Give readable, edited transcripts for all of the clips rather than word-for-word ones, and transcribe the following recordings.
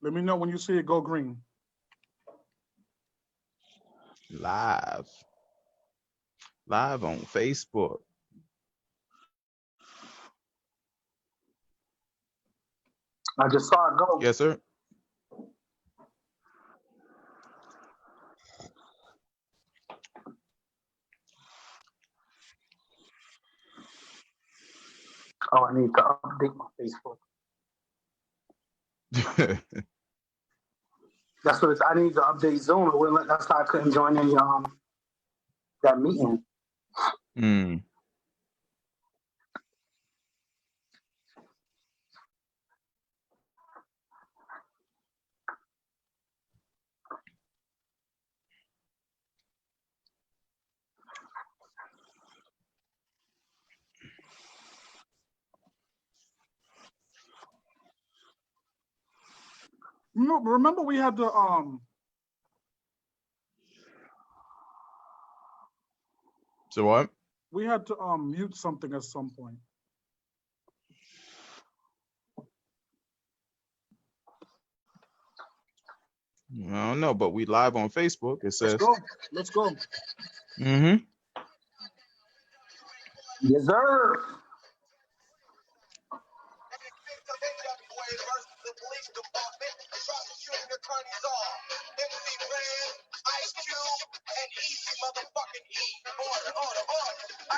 Let me know when you see it go green. Live on Facebook. I just saw it go. Yes, sir. Oh, I need to update my Facebook. That's what I need to update Zoom. That's how I couldn't join that meeting. Remember we had to So what? we had to mute something at some point. I don't know, but we live on Facebook. It says. Let's go. Mm-hmm. Yes, sir. Ice Cube and Easy motherfucking E. Order.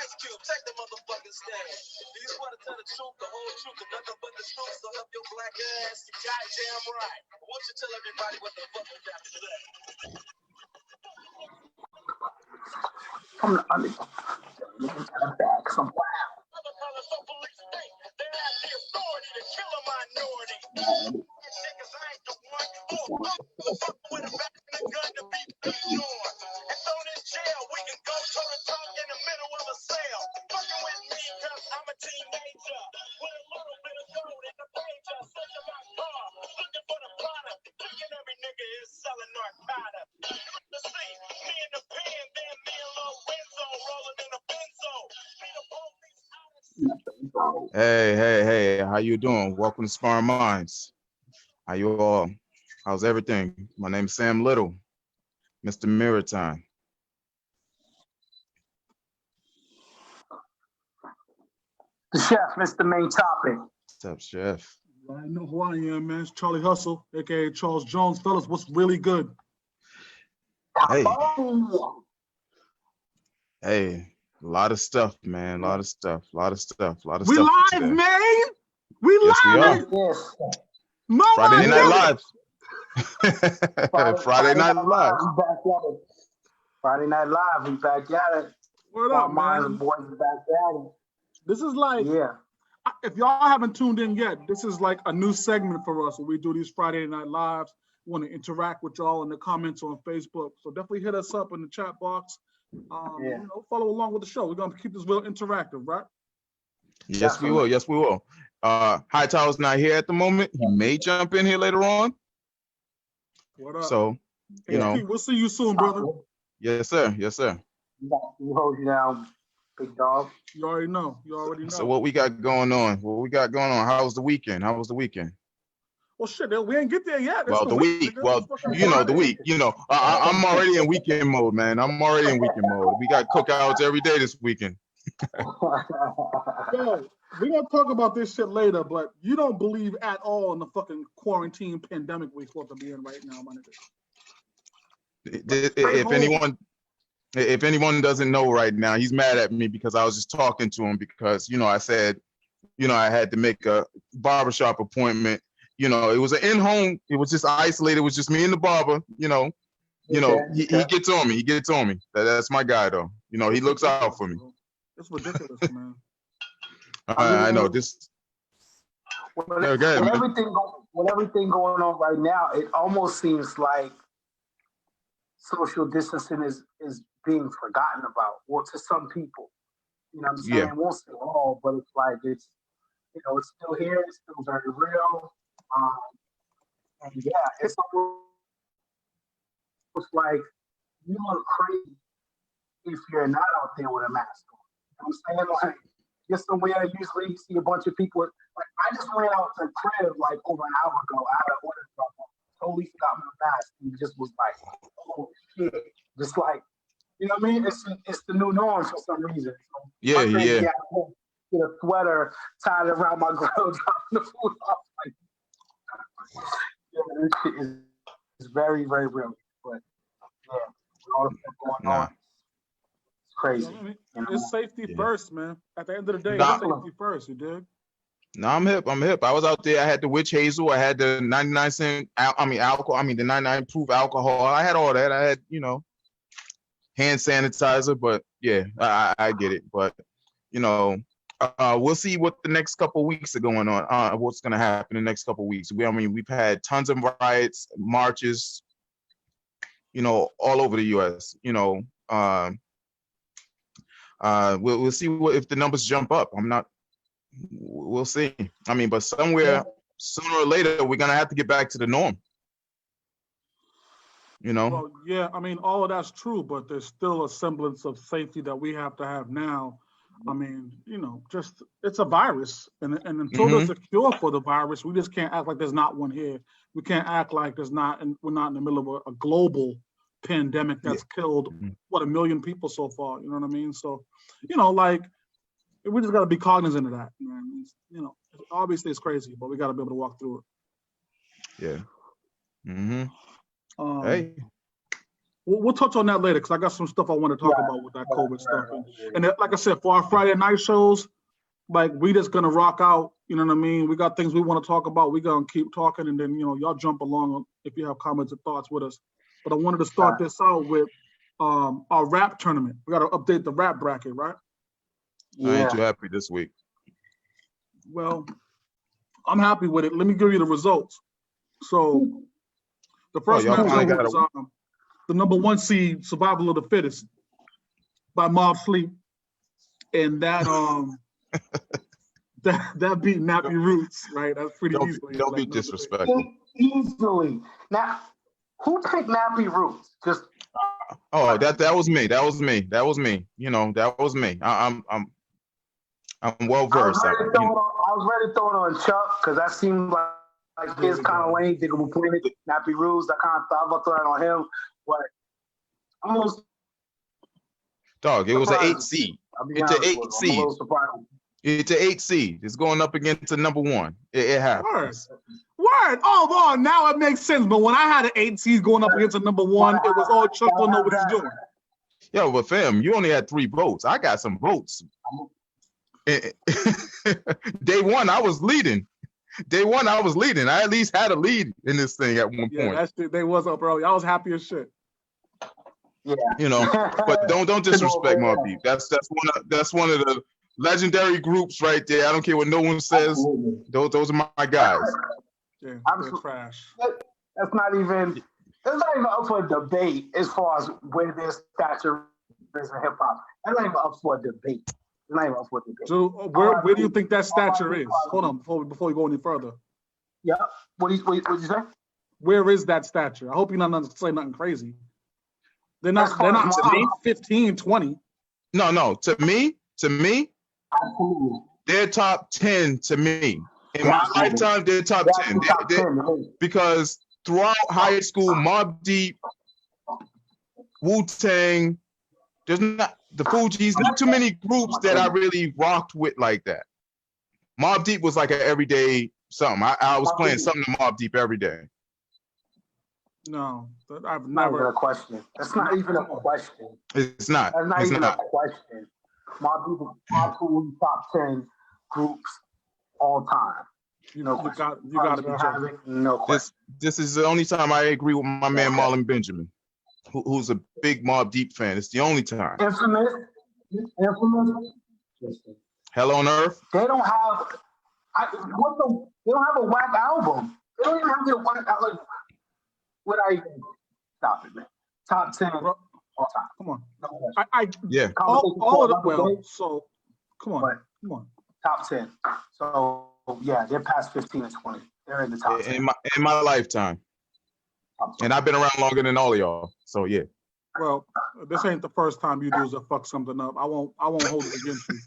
Ice Cube, take the motherfucking stand. Do you want to tell the truth, the whole truth, and nothing but the truth? So up your black ass, you goddamn right. Won't you tell everybody what the fuck you got to say? From the back, some wow. Police think they have the authority to kill a minority. Niggas, I ain't the one. With a back and a gun to be ignored. And thrown in jail, we can go toe to toe in the middle of a cell. Fucking with me, cause I'm a teenager. With a little bit of gold in the pager. Searching my car, looking for the product. Thinking every nigga is selling narcotic. To see me in the pen, then me and Lil Renzo rolling in a benzo. Me the police out. Hey, how you doing? Welcome to Sparring Minds. How you all? How's everything? My name is Sam Little, Mr. Mirror Time. The chef, Mr. Main Topic. What's up, chef? I know who I am, man. It's Charlie Hustle, aka Charles Jones. Fellas, what's really good? Hey. Oh. Hey, a lot of stuff, man. A lot of stuff. We stuff live, today. man. We Yes, we live. are. Yes. Mama, Friday Night Live. Friday Night Live. We back at it. Friday Night Live. We back at it. What up, man? Boys are back at it. This is like, if y'all haven't tuned in yet, this is like a new segment for us where we do these Friday Night Lives. We want to interact with y'all in the comments on Facebook. So definitely hit us up in the chat box. Follow along with the show. We're going to keep this real interactive, right? Yes, we will. Yes, we will. Hightower's not here at the moment. He may jump in here later on. What up? So, Pete, we'll see you soon, brother. Yes, sir. Yes, sir. We hold you down, big dog. You already know. So what we got going on? How was the weekend? Well, shit, we ain't get there yet. Well, the week. Well, the week. I'm already in weekend mode, man. We got cookouts every day this weekend. Yo, we're going to talk about this shit later, but you don't believe at all in the fucking quarantine pandemic we're supposed to be in right now, my nigga. If anyone doesn't know right now, he's mad at me because I was just talking to him because, I said, I had to make a barbershop appointment. It was an in-home. It was just isolated. It was just me and the barber. He gets on me. That's my guy, though. He looks out for me. It's ridiculous, man. I know this. With everything going on right now, it almost seems like social distancing is being forgotten about. Well, to some people, you know what I'm saying? Yeah. It won't say all, but it's like it's still here. It's still very real. And it's almost like you look crazy if you're not out there with a mask on. You know what I'm saying? Like, just somewhere usually you see a bunch of people. Like, I just went out to crib like over an hour ago. I had an order drop off. totally forgot my mask and just was like, oh shit. Just like, you know what I mean? It's the new norm for some reason. So Yeah, my thing, yeah. get a sweater tied around my grill, dropping the food off. Like, yeah, this shit is very, very real. But yeah, with all the stuff going on, it's crazy. I mean, You know? it's safety first, man. At the end of the day, Nah. it's safety first. You dig? No, I'm hip. I was out there. I had the witch hazel. I had the 99-cent, alcohol. The 99 proof alcohol. I had all that. I had, hand sanitizer. But yeah, I get it. But we'll see what the next couple of weeks are going on. What's going to happen in the next couple of weeks? We've had tons of riots, marches, all over the U.S. We'll see if the numbers jump up. We'll see. But somewhere, sooner or later, we're gonna have to get back to the norm. Well, yeah, all of that's true, but there's still a semblance of safety that we have to have now. Just it's a virus, and until there's a cure for the virus, we just can't act like there's not one here. We can't act like we're not in the middle of a global pandemic that's killed 1 million people so far. You know what I mean? So, we just got to be cognizant of that. Obviously it's crazy, but we got to be able to walk through it. Yeah. Mm-hmm. Hey. We'll touch on that later because I got some stuff I want to talk about with that COVID stuff. And like I said, for our Friday night shows, we just gonna rock out. You know what I mean? We got things we want to talk about. We're gonna keep talking, and then y'all jump along if you have comments and thoughts with us. But I wanted to start this out with our rap tournament. We got to update the rap bracket, right? I ain't too happy this week. Well, I'm happy with it. Let me give you the results. So the first match was the number 1 seed, Survival of the Fittest, by Mob Sleep, and that that beat Nappy Roots, right? That's pretty easily. Don't be disrespectful. Easily. Now, who picked Nappy Roots? Just that was me. That was me. That was me. That was me. I'm well versed. I was ready to throw it on Chuck because that seemed like his kind of lane. They were playing it, Nappy Roots. I kind of thought about throwing it on him, but almost. Dog, it was an 8 seed. It's an 8 seed. It's an 8 seed. It's going up against the number 1. It happens. Word. Oh, now it makes sense. But when I had an 8 seed going up against a number 1, it was all Chuck don't know what he's doing. Yo, but fam, you only had 3 votes. I got some votes. Day one, I was leading. I at least had a lead in this thing at one point. They was up early. I was happy as shit. Yeah. But don't disrespect Mobb Deep. That's one of the legendary groups right there. I don't care what no one says. Those are my guys. Yeah, they're trash. That's not even up for a debate as far as where their stature is in hip hop. That's not even up for a debate. So where do you think that stature is? Hold on, before we go any further. Yeah. What did you say? Where is that stature? I hope you're not saying nothing crazy. They're not top 15, 20. No. To me, absolutely. They're top 10 to me. In my lifetime, they're top 10. Because throughout high school, Mobb Deep, Wu-Tang, there's not the Fugees, not too many groups that I really rocked with like that. Mobb Deep was like an everyday something. I was playing something to Mobb Deep every day. No, I've never. A question. That's not even a question. It's not. That's not even a question. Mobb Deep is absolutely top 10 groups all time. You got to be joking. No question. This is the only time I agree with my man Marlon Benjamin, who's a big Mobb Deep fan. It's the only time. Infamous. Hell on Earth. They don't have. They don't have a whack album. They don't even have a whack album. What I stop it, man? Top 10 all time. Come on. Yeah. All of them. So come on. Top 10. So yeah, they're past 15 and 20. They're in the top 10. In my lifetime. And I've been around longer than all of y'all. So yeah. Well, this ain't the first time you do is to fuck something up. I won't hold it against you.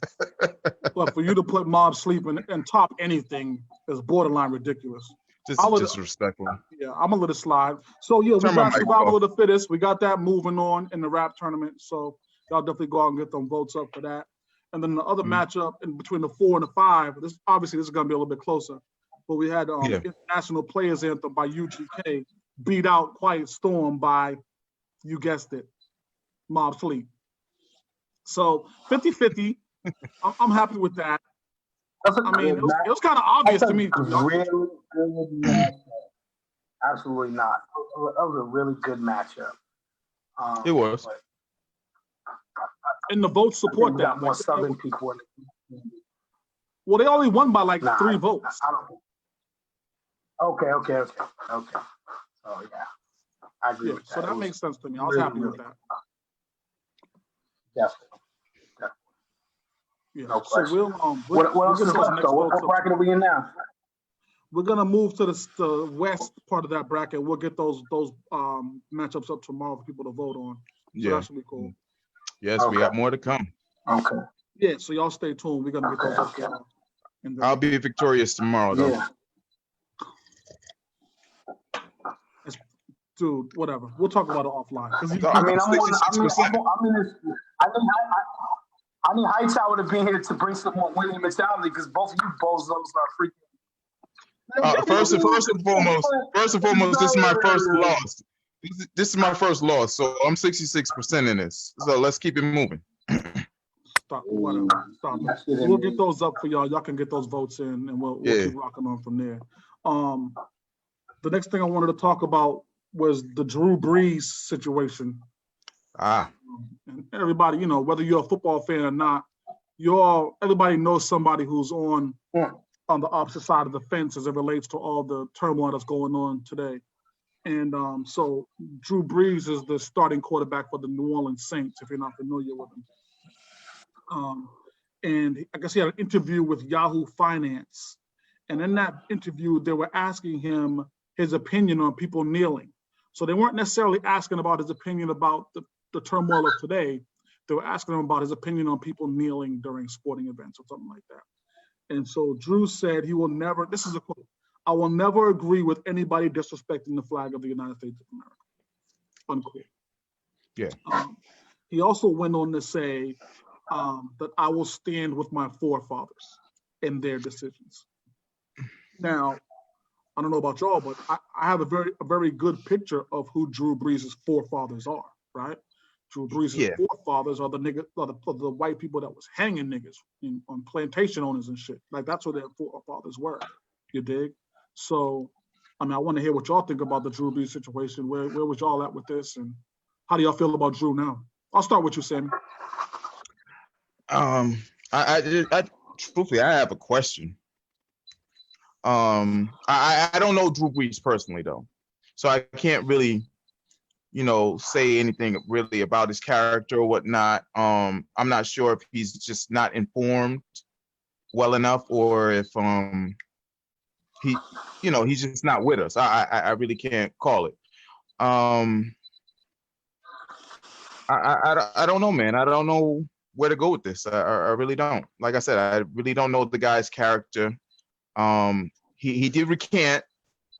But for you to put Mobb Sleep and top anything is borderline ridiculous. Just disrespectful. Yeah, I'm gonna let it slide. So yeah, we Turn my got mic survival off. of the fittest. We got that moving on in the rap tournament. So y'all definitely go out and get them votes up for that. And then the other matchup in between the 4 and the 5. This is gonna be a little bit closer. But we had International Players Anthem by UGK beat out Quiet Storm by, you guessed it, Mob Fleet. So 50-50. I'm happy with that. I mean, it was kind of obvious to me. Really good matchup. Absolutely not. That was a really good matchup. It was. And the votes support that. Got more Southern people in the Well, they only won by like 3 votes. I don't. Okay. Oh yeah, I agree with that. So that makes sense to me. I was happy with that. Definitely. Yeah. No So question. what else is left though? What bracket are we in now? We're gonna move to the west part of that bracket. We'll get those matchups up tomorrow for people to vote on. So that should be cool. Yes, we got more to come. Okay. Yeah, so y'all stay tuned. We're gonna get those up tomorrow. I'll be victorious tomorrow though. Yeah. Dude, whatever. We'll talk about it offline. I need Hightower to be here to bring some more winning mentality because both of you bozos are freaking. First and foremost, this is my first loss. This is my first loss, so I'm 66% in this. So let's keep it moving. Stop. We'll get those up for y'all. Y'all can get those votes in, and we'll keep rocking on from there. The next thing I wanted to talk about was the Drew Brees situation. And everybody, whether you're a football fan or not, everybody knows somebody who's on the opposite side of the fence as it relates to all the turmoil that's going on today. And so Drew Brees is the starting quarterback for the New Orleans Saints, if you're not familiar with him. And I guess he had an interview with Yahoo Finance. And in that interview, they were asking him his opinion on people kneeling. So they weren't necessarily asking about his opinion about the turmoil of today. They were asking him about his opinion on people kneeling during sporting events or something like that. And so Drew said he will never, this is a quote, "I will never agree with anybody disrespecting the flag of the United States of America," unquote. Yeah. He also went on to say that I will stand with my forefathers in their decisions. Now, I don't know about y'all, but I have a very good picture of who Drew Brees' forefathers are, right? Drew Brees' forefathers are the white people that was hanging niggas on plantation owners and shit. Like that's what their forefathers were. You dig? So, I mean, I want to hear what y'all think about the Drew Brees situation. Where was y'all at with this, and how do y'all feel about Drew now? I'll start with you, Sammy. I truthfully, I have a question. I don't know Drew Brees personally though, so I can't really, say anything really about his character or whatnot. I'm not sure if he's just not informed well enough, or if he's just not with us. I really can't call it. I don't know, man. I don't know where to go with this. I really don't. Like I said, I really don't know the guy's character. He did recant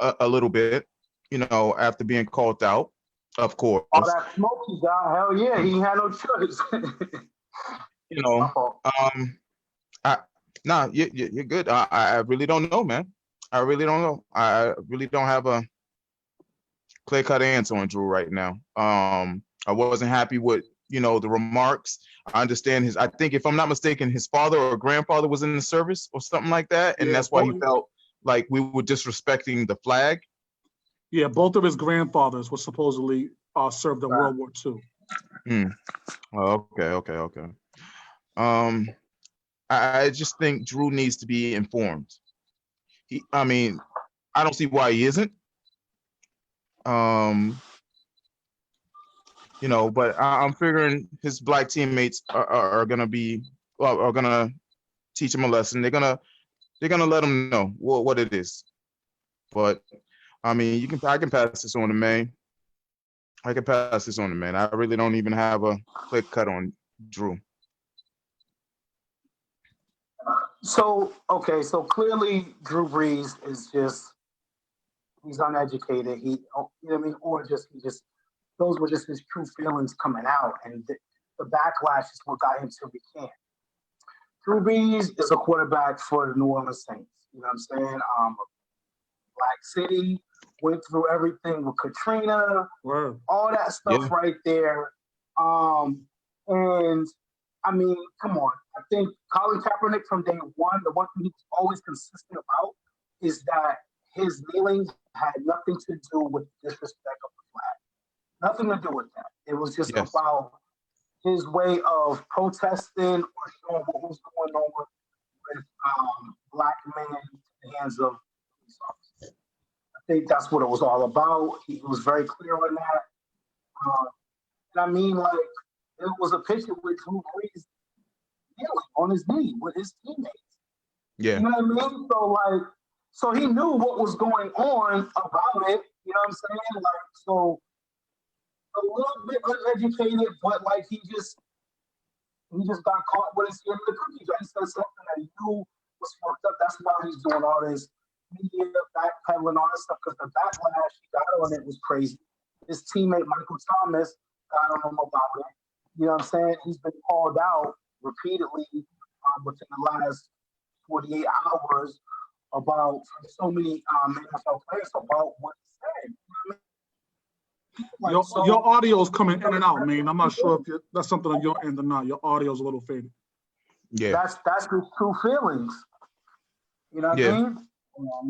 a little bit, after being called out, of course. All that smoke he got, hell yeah, he had no choice. You're good. I really don't know, man. I really don't know. I really don't have a clear-cut answer on Drew right now. I wasn't happy with, the remarks. I understand I think if I'm not mistaken, his father or grandfather was in the service or something like that. And that's why he felt like we were disrespecting the flag. Yeah, both of his grandfathers were supposedly served in World War II. Okay. I just think Drew needs to be informed. I don't see why he isn't. But I'm figuring his black teammates are gonna teach him a lesson. They're gonna let him know what it is. But I can pass this on to Maine. I really don't even have a clear cut on Drew. So clearly Drew Brees is just he's uneducated. He, you know what I mean, or just those were just his true feelings coming out, and the backlash is what got him to recant. Drew Brees is a quarterback for the New Orleans Saints. You know what I'm saying? Black City went through everything with Katrina, all that stuff right there. And I mean, come on. I think Colin Kaepernick from day one, the one thing he was always consistent about is that his kneeling had nothing to do with disrespect of the flag. Nothing to do with that. It was just about his way of protesting or showing what was going on with black men in the hands of police officers. I think that's what it was all about. He was very clear on that. And I mean, like, it was a picture with Drew Brees kneeling on his knee with his teammates. Yeah. You know what I mean? So he knew what was going on about it. You know what I'm saying? Like, so a little bit uneducated, but like he just got caught with his hand in the cookie jar. He said something that he knew was fucked up. That's why he's doing all this media backpedaling, all this stuff, because the backlash he got on it was crazy. His teammate Michael Thomas got on him about it. You know what I'm saying? He's been called out repeatedly within the last 48 hours about so many NFL players about what he said. You know what I mean? Your audio is coming in and out, man. I'm not sure if that's something on your end or not. Your audio is a little faded. Yeah. That's his true feelings. You know what I mean?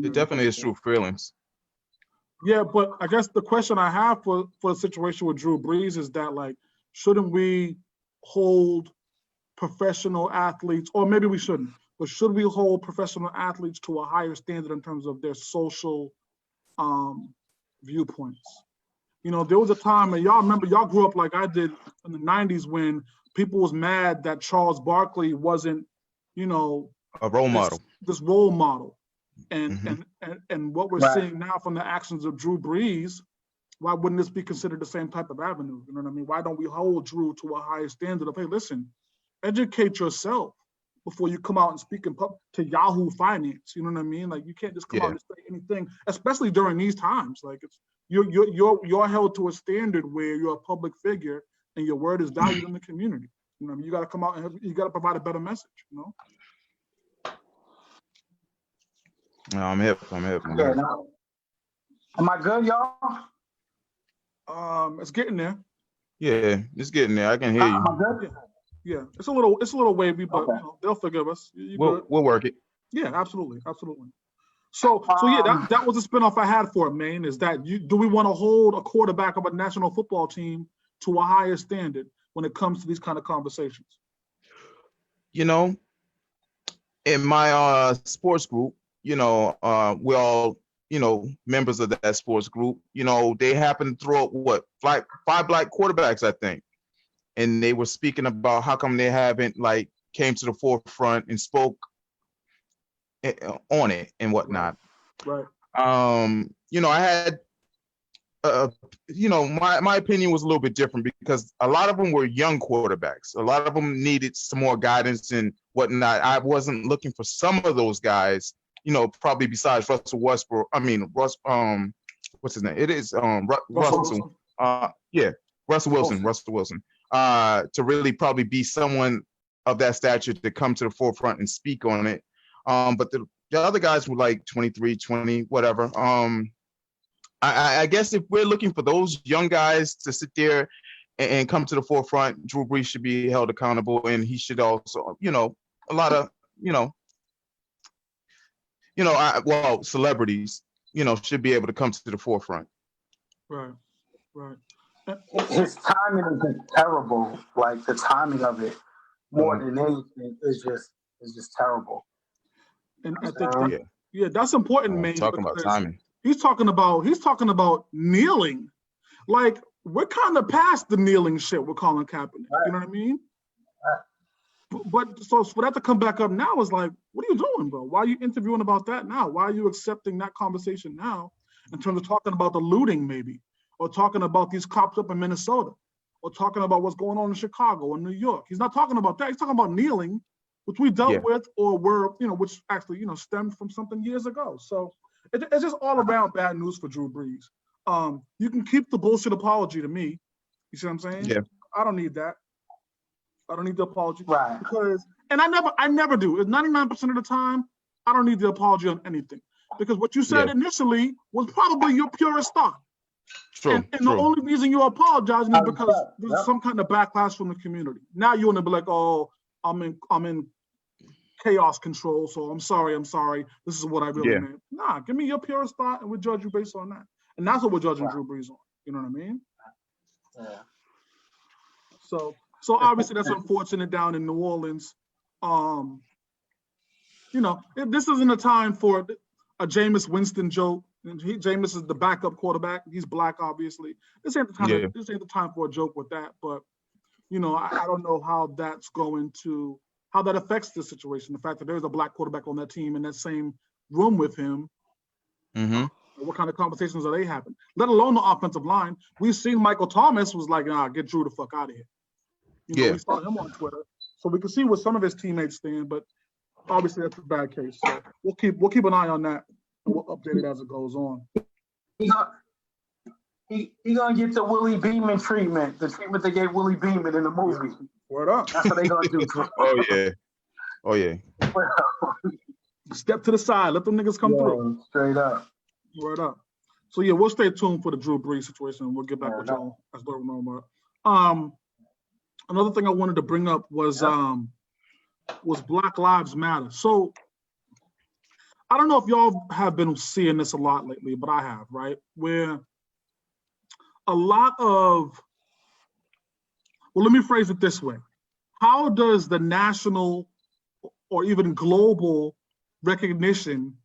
It definitely is true feelings. Yeah, but I guess the question I have for the situation with Drew Brees is that, like, shouldn't we hold professional athletes, or maybe we shouldn't, but should we hold professional athletes to a higher standard in terms of their social viewpoints? You know, there was a time, and y'all remember, y'all grew up like I did in the 90s when people was mad that Charles Barkley wasn't, you know, a role model. This role model. And what we're seeing now from the actions of Drew Brees, why wouldn't this be considered the same type of avenue? You know what I mean? Why don't we hold Drew to a higher standard of, hey, listen, educate yourself before you come out and speak in public to Yahoo Finance? You know what I mean? Like, you can't just come out and say anything, especially during these times. Like, it's you're held to a standard where you're a public figure and your word is valued in the community. You know what I mean? You got to come out and you got to provide a better message. You know? No, I'm hip. Yeah, no. Am I good, y'all? It's getting there. Yeah, it's getting there. I can hear you. Am I good? Yeah, it's a little wavy, but you know, they'll forgive us. We'll work it. Yeah, absolutely. So yeah, that was a spinoff I had for it, Maine. Is that do we want to hold a quarterback of a national football team to a higher standard when it comes to these kind of conversations? You know, in my sports group, you know, we're all, you know, members of that sports group. You know, they happen to throw up five black quarterbacks, I think, and they were speaking about how come they haven't like came to the forefront and spoke on it and whatnot. Right. You know, I had, you know, my opinion was a little bit different because a lot of them were young quarterbacks. A lot of them needed some more guidance and whatnot. I wasn't looking for some of those guys, you know, probably besides Russell Westbrook. I mean, what's his name? It is Russell. Russell Wilson. To really probably be someone of that stature to come to the forefront and speak on it. But the other guys were like 23, 20, whatever. I guess if we're looking for those young guys to sit there and come to the forefront, Drew Brees should be held accountable, and he should also, you know, a lot of, celebrities, you know, should be able to come to the forefront. Right. His timing is just terrible. Like, the timing of it, more than anything, is just terrible. And I think that's important, man. Talking about timing. He's talking about kneeling. Like, we're kind of past the kneeling shit with Colin Kaepernick. Right. You know what I mean? Right. But so for that to come back up now is like, what are you doing, bro? Why are you interviewing about that now? Why are you accepting that conversation now in terms of talking about the looting maybe, or talking about these cops up in Minnesota, or talking about what's going on in Chicago or New York? He's not talking about that. He's talking about kneeling which we dealt Yeah. with or were, which actually, stemmed from something years ago. So it's just all around bad news for Drew Brees. You can keep the bullshit apology to me. You see what I'm saying? Yeah. I don't need that. I don't need the apology. Right. Because, and I never do. 99% of the time, I don't need the apology on anything. Because what you said initially was probably your purest thought. True. And the only reason you're apologizing is because there's some kind of backlash from the community. Now you want to be like, oh, I'm in chaos control, so I'm sorry. This is what I really meant. Nah, give me your purest thought, and we'll judge you based on that. And that's what we're judging Drew Brees on. You know what I mean? Yeah. So obviously that's unfortunate down in New Orleans. This isn't a time for a Jameis Winston joke. Jameis is the backup quarterback. He's black, obviously. This ain't the time. This ain't the time for a joke with that. But I don't know how that affects the situation. The fact that there's a black quarterback on that team in that same room with him. Mm-hmm. What kind of conversations are they having? Let alone the offensive line. We've seen Michael Thomas was like, "Nah, get Drew the fuck out of here." We saw him on Twitter, so we can see where some of his teammates stand. But obviously, that's a bad case. So we'll keep an eye on that, and we'll update it as it goes on. He gonna get the Willie Beeman treatment, the treatment they gave Willie Beeman in the movie. Word up. That's what they gonna do. Oh yeah. Step to the side. Let them niggas come through. Straight up. Word up. So yeah, we'll stay tuned for the Drew Brees situation. We'll get back with y'all as we know about. Another thing I wanted to bring up was Black Lives Matter. So I don't know if y'all have been seeing this a lot lately, but I have, right? Where a lot of, well, let me phrase it this way. How does the national or even global recognition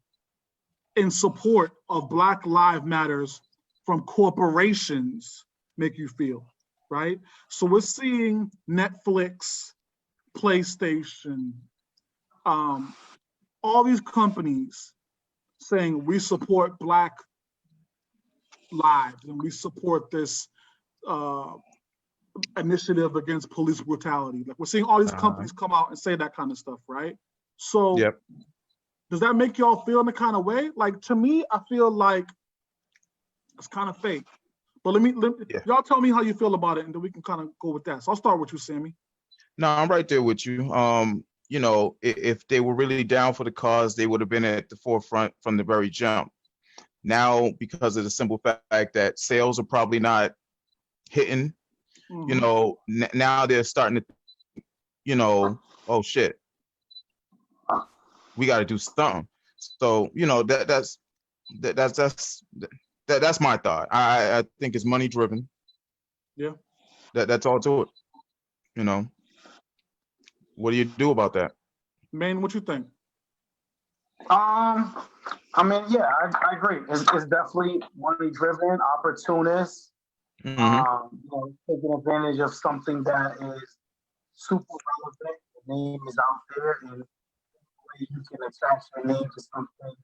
in support of Black Lives Matters from corporations make you feel, right? So we're seeing Netflix, PlayStation, all these companies saying we support Black lives and we support this initiative against police brutality. Like we're seeing all these companies come out and say that kind of stuff, right? So does that make y'all feel in a kind of way? Like to me, I feel like it's kind of fake. But let me y'all tell me how you feel about it, and then we can kind of go with that. So I'll start with you, Sammy. No, I'm right there with you. If they were really down for the cause, they would have been at the forefront from the very jump. Now, because of the simple fact that sales are probably not hitting, now they're starting to, oh shit, we got to do something. So that's my thought. I think it's money driven. Yeah. That's all to it. What do you do about that? Maine, what you think? I agree. It's definitely money driven, opportunist. Taking advantage of something that is super relevant. The name is out there, and you can attach your name to something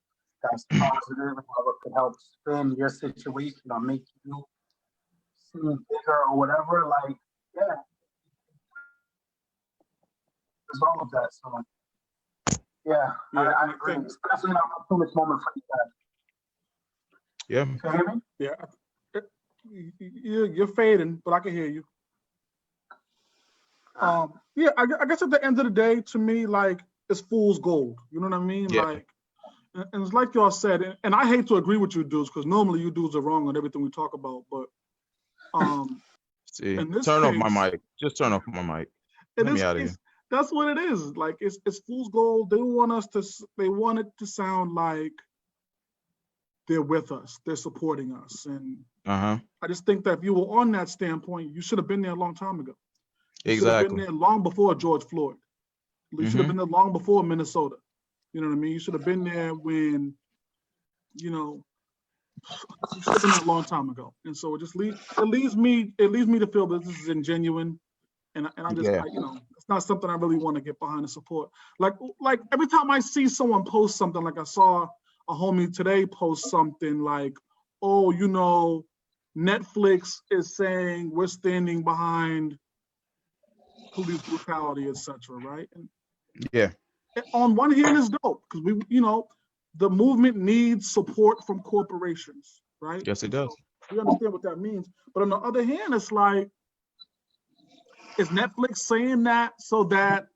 that's positive and how it can help spin your situation or make you seem bigger or whatever. Like, there's all of that. So, I agree. Especially an opportunist moment for you guys. Yeah. Can you hear me? Yeah. You're fading, but I can hear you. I guess at the end of the day, to me, like, it's fool's gold. You know what I mean? Yeah. Like, and it's like y'all said, and I hate to agree with you dudes, because normally you dudes are wrong on everything we talk about, but see, in this turn case, off my mic. Just turn off my mic. Let me out of here. That's what it is. Like, it's fool's gold. They want it to sound like they're with us, they're supporting us, and I just think that if you were on that standpoint, you should have been there a long time ago. You should have been there long before George Floyd. You should have been there long before Minnesota. You know what I mean? You should have been there when, you should have been there a long time ago. And so it leaves me to feel that this is ingenuine. And I just, it's not something I really want to get behind and support. Like every time I see someone post something, like I saw a homie today post something like, oh, Netflix is saying we're standing behind police brutality, etc. Right? Yeah. On one hand, it's dope because the movement needs support from corporations, right? Yes, it does. So we understand what that means. But on the other hand, it's like, is Netflix saying that so that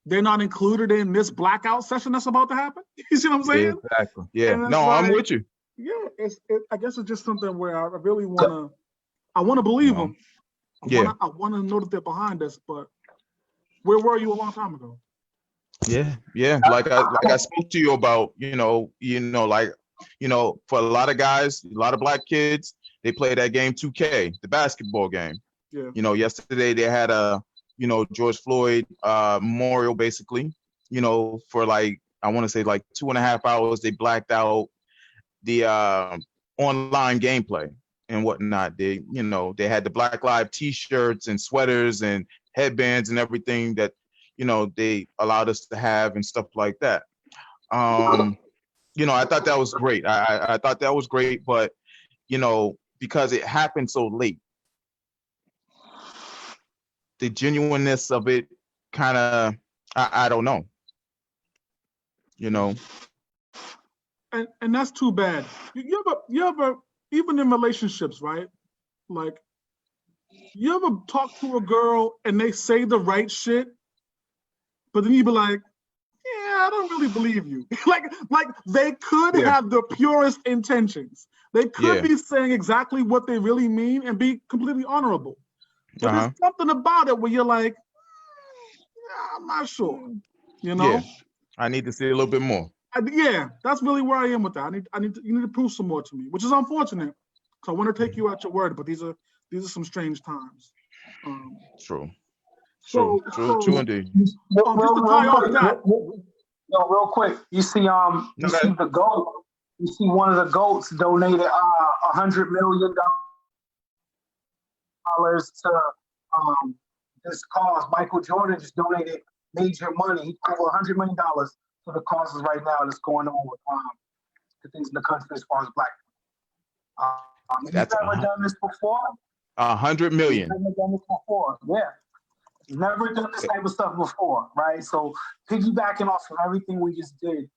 they're not included in this blackout session that's about to happen? You see what I'm saying? Exactly. Yeah. And it's No, I'm like, with you. yeah, I guess it's just something where I really want to believe them. I want to know that they're behind this, but where were you a long time ago? Yeah. Like I spoke to you about, for a lot of guys, a lot of black kids, they play that game 2K, the basketball game. Yeah. Yesterday they had a, George Floyd memorial, basically, for like, I want to say like 2.5 hours, they blacked out the online gameplay and whatnot. They had the Black Lives t-shirts and sweaters and headbands and everything that, they allowed us to have and stuff like that. I thought that was great. I thought that was great, but, because it happened so late, the genuineness of it kind of, I don't know, And that's too bad. You ever, even in relationships, right? Like, you ever talk to a girl and they say the right shit, but then you be like, yeah, I don't really believe you. like they could have the purest intentions. They could be saying exactly what they really mean and be completely honorable. But there's something about it where you're like, I'm not sure. Yeah, I need to see a little bit more. That's really where I am with that. You need to prove some more to me, which is unfortunate. So I want to take you at your word, but these are some strange times. True indeed. Just to tie off that. Real quick, you see see the GOAT. You see one of the GOATs donated $100 million to this cause. Michael Jordan just donated major money. He put over $100 million to the causes right now that's going on with the things in the country as far as black people. He's never done this before. $100 million. He's never done this before. Yeah. He's never done this type of stuff before, right? So piggybacking off of everything we just did,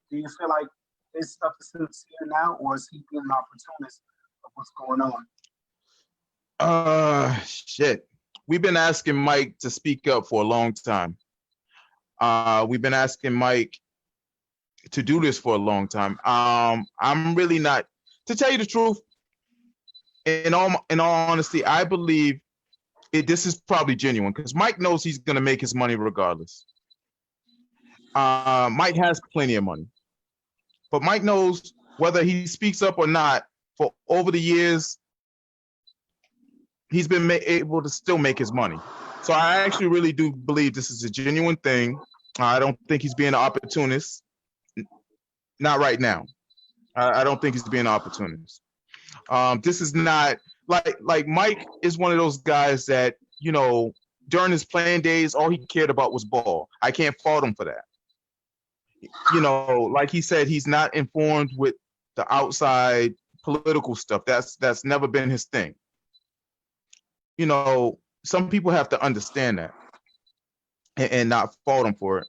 do you feel like this stuff is sincere now, or is he being an opportunist of what's going on? Shit. We've been asking Mike to speak up for a long time. We've been asking Mike to do this for a long time. I'm really not, to tell you the truth, in all honesty, I believe this is probably genuine because Mike knows he's going to make his money regardless. Mike has plenty of money, but Mike knows whether he speaks up or not, for over the years, he's been able to still make his money. So I actually really do believe this is a genuine thing. I don't think he's being an opportunist. Not right now. I don't think he's being an opportunist. This is not like Mike is one of those guys that, during his playing days, all he cared about was ball. I can't fault him for that. Like he said, he's not informed with the outside political stuff. That's never been his thing. Some people have to understand that and not fault him for it.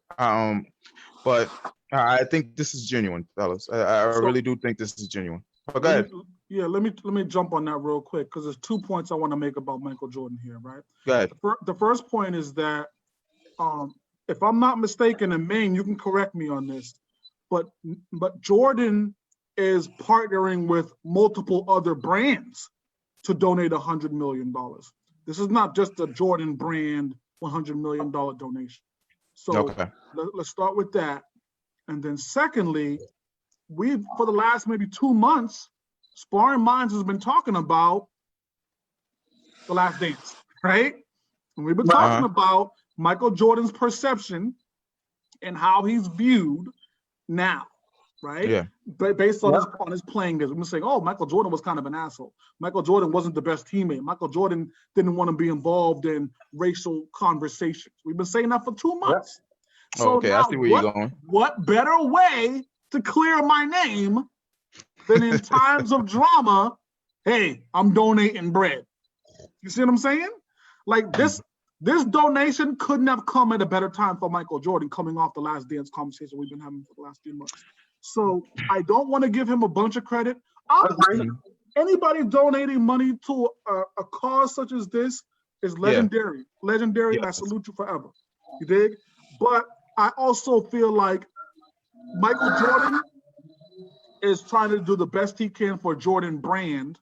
But I think this is genuine, fellas. I really do think this is genuine. But go ahead. Let me jump on that real quick because there's 2 points I want to make about Michael Jordan here, right? Go ahead. The first point is that, if I'm not mistaken, in Maine, you can correct me on this, but Jordan is partnering with multiple other brands to donate $100 million. This is not just a Jordan brand $100 million donation. So let's start with that. And then secondly, for the last maybe 2 months, Sparring Minds has been talking about The Last Dance, right? And we've been talking about Michael Jordan's perception and how he's viewed now, right? Yeah. Based on his playing days. We've been saying, oh, Michael Jordan was kind of an asshole. Michael Jordan wasn't the best teammate. Michael Jordan didn't want to be involved in racial conversations. We've been saying that for 2 months. Yeah. So I see where you're going. What better way to clear my name than in times of drama? Hey, I'm donating bread. You see what I'm saying? Like this, This donation couldn't have come at a better time for Michael Jordan, coming off the Last Dance conversation we've been having for the last few months. So I don't want to give him a bunch of credit. Anybody donating money to a cause such as this is legendary. Legendary, and I salute you forever. You dig? But I also feel like Michael Jordan is trying to do the best he can for Jordan brand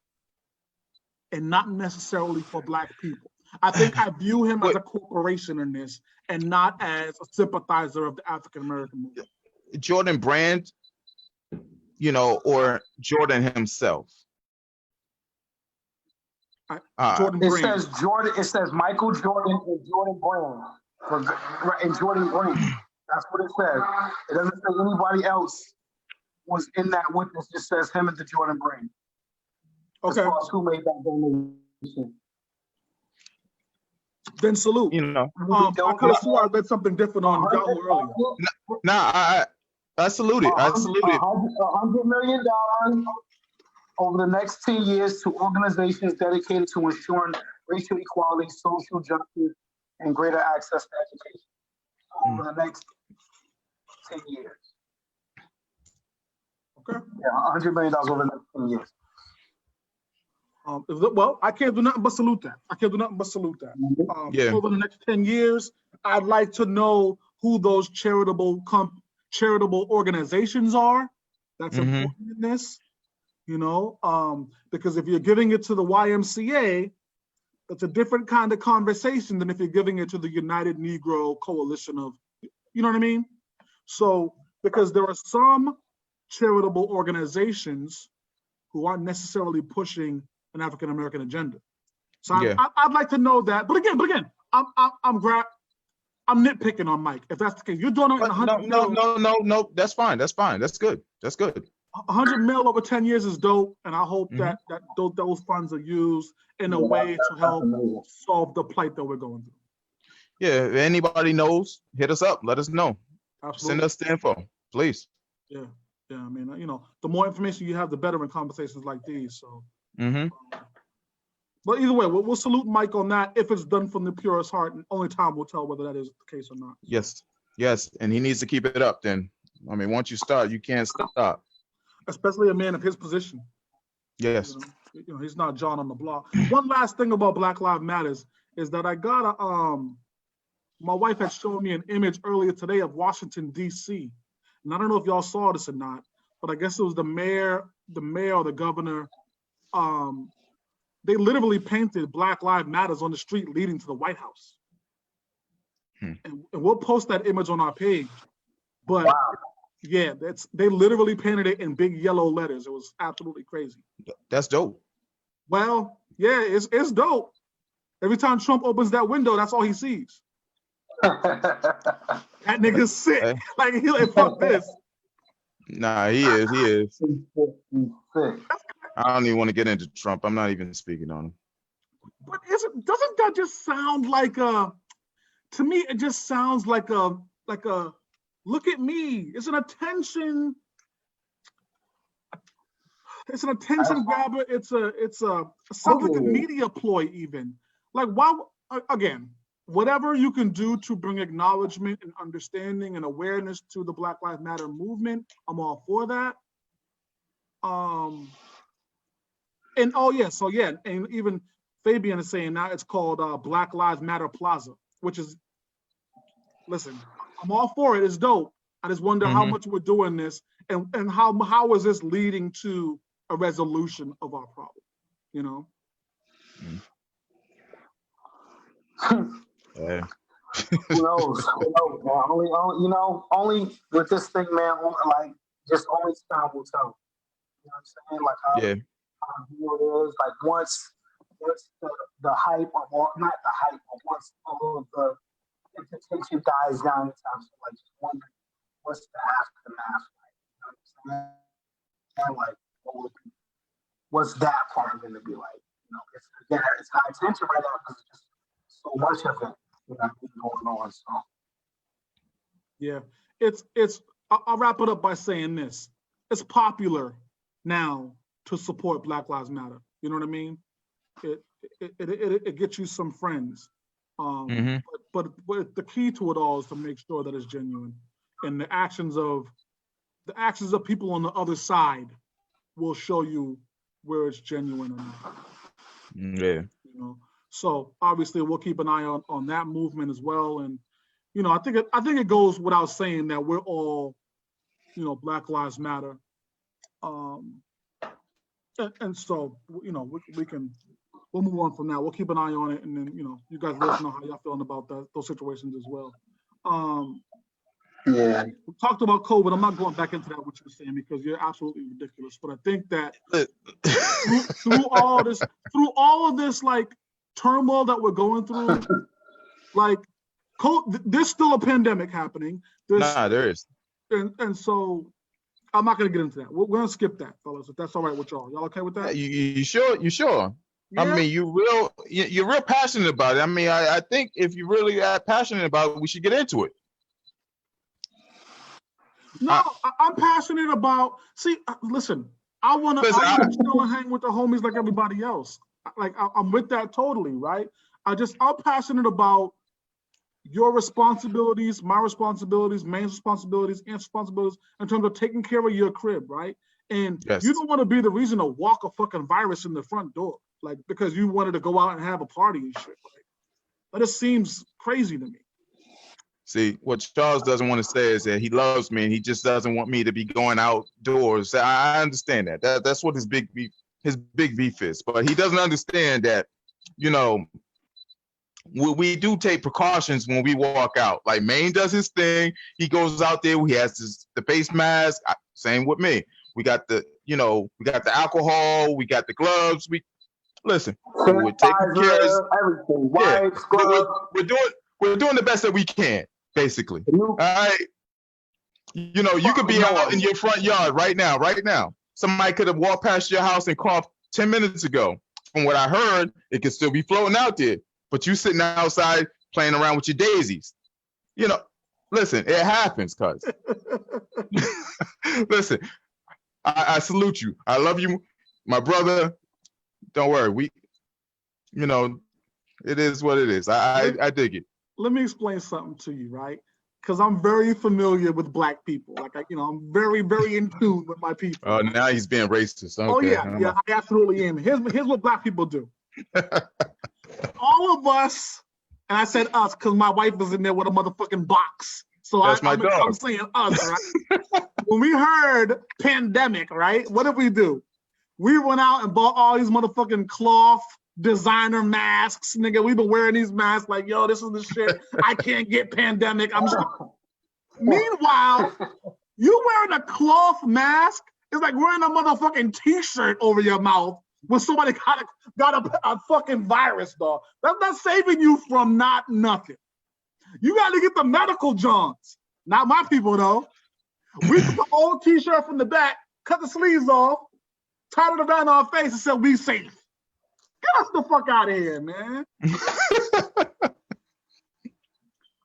and not necessarily for Black people. I think I view him as a corporation in this and not as a sympathizer of the African-American movement. Jordan brand, or Jordan himself? Jordan it brand. says Jordan. It says Michael Jordan and Jordan Brand and Jordan Brand. That's what it says. It doesn't say anybody else was in that witness. It just says him and the Jordan Brand. Okay. As far as who made that donation. Then salute. I could have swore I read something different on Yahoo earlier. I salute it. I salute it. $100 million over the next 10 years to organizations dedicated to ensuring racial equality, social justice, and greater access to education over the next 10 years. Okay. Yeah, $100 million over the next 10 years. Well, I can't do nothing but salute that. Over the next 10 years, I'd like to know who those charitable organizations are. That's important in this, because if you're giving it to the YMCA, that's a different kind of conversation than if you're giving it to the United Negro Coalition of, you know what I mean? So, because there are some charitable organizations who aren't necessarily pushing an African-American agenda. So I'd like to know that. But again, I'm nitpicking on Mike. If that's the case, you're donating 100 mil. No. That's fine. That's good. 100 mil over 10 years is dope, and I hope that those funds are used in a way to help solve the plight that we're going through. Yeah, if anybody knows, hit us up. Let us know. Absolutely. Send us the info, please. Yeah. I mean, the more information you have, the better in conversations like these. So. But either way, we'll salute Mike on that if it's done from the purest heart, and only time will tell whether that is the case or not. Yes, and he needs to keep it up. Then, I mean, once you start, you can't stop. Especially a man of his position. Yes. He's not John on the block. One last thing about Black Lives Matters is that I got my wife had shown me an image earlier today of Washington, D.C. And I don't know if y'all saw this or not, but I guess it was the mayor or the governor. They literally painted Black Lives Matters on the street leading to the White House. And we'll post that image on our page. But yeah, they literally painted it in big yellow letters. It was absolutely crazy. That's dope. Well, yeah, it's dope. Every time Trump opens that window, that's all he sees. That nigga's sick. Hey. Like, he's like, fuck this. Nah, he is. I don't even want to get into Trump. I'm not even speaking on him. But doesn't that just sound like to me, it just sounds like a look at me. It's an attention grabber. It sounds like a media ploy even. Like, why, again, whatever you can do to bring acknowledgement and understanding and awareness to the Black Lives Matter movement, I'm all for that. And and even Fabian is saying now it's called Black Lives Matter Plaza, which is, listen, I'm all for it. It's dope. I just wonder how much we're doing this and how is this leading to a resolution of our problem, Yeah. Who knows? Only with this thing, man, like, just only time will tell. You know what I'm saying? Like, how it is. Like, once the hype of all, not the hype, but once all of the intention dies down, it's actually like just wondering what's the aftermath like. You know what I'm saying? And like, what's that part going to be like? It's high tension right now because it's just so much of it, going on. So yeah, it's. I'll wrap it up by saying this: it's popular now to support Black Lives Matter. You know what I mean? It gets you some friends. Mhm. But the key to it all is to make sure that it's genuine, and the actions of people on the other side will show you where it's genuine or not. Yeah. You know, so obviously we'll keep an eye on that movement as well. And you know, I think it goes without saying that we're all, you know, Black Lives Matter. And so, you know, we'll move on from that. We'll keep an eye on it, and then, you know, you guys let us know how y'all feeling about those situations as well. Yeah. We talked about COVID. I'm not going back into that, what you were saying, because you're absolutely ridiculous. But I think that through all of this like turmoil that we're going through, like there's still a pandemic happening. There is. And so I'm not going to get into that. We're going to skip that, fellas, if that's all right with y'all. Y'all okay with that? You sure? You sure? Yeah. I mean, you're real passionate about it. I mean, I think if you really are passionate about it, we should get into it. No, I'm passionate about. See, listen, I want to chill and hang with the homies like everybody else. Like I'm with that totally, right? I'm passionate about your responsibilities, my responsibilities, Maine's responsibilities, and responsibilities in terms of taking care of your crib, right? And you don't want to be the reason to walk a fucking virus in the front door, like because you wanted to go out and have a party and shit. Like, that just seems crazy to me. See, what Charles doesn't want to say is that he loves me and he just doesn't want me to be going outdoors. I understand that. That's what his big beef is. But he doesn't understand that, you know, we do take precautions when we walk out. Like Maine does his thing. He goes out there. He has the face mask. Same with me. We got the alcohol. We got the gloves. We're taking care of everything. Yeah, we're doing the best that we can, basically. All right. You know, you could be out in your front yard right now. Somebody could have walked past your house and coughed 10 minutes ago. From what I heard, it could still be floating out there. But you sitting outside playing around with your daisies. You know, listen, it happens, cuz. Listen, I salute you. I love you, my brother. Don't worry. You know, it is what it is. I dig it. Let me explain something to you, right? Because I'm very familiar with Black people. Like, I'm very, very in tune with my people. Oh, now he's being racist. Okay. Oh, yeah, I absolutely am. Here's what Black people do. All of us, and I said us because my wife was in there with a motherfucking box. So I'm saying us, right? When we heard pandemic, right? What did we do? We went out and bought all these motherfucking cloth designer masks, nigga. We've been wearing these masks like, yo, this is the shit. I can't get pandemic. Meanwhile, you wearing a cloth mask is like wearing a motherfucking t-shirt over your mouth when somebody got a fucking virus, dog. That's not saving you from nothing. You got to get the medical johns. Not my people, though. We took the old t-shirt from the back, cut the sleeves off, tied it around our face and said, we safe. Get us the fuck out of here, man.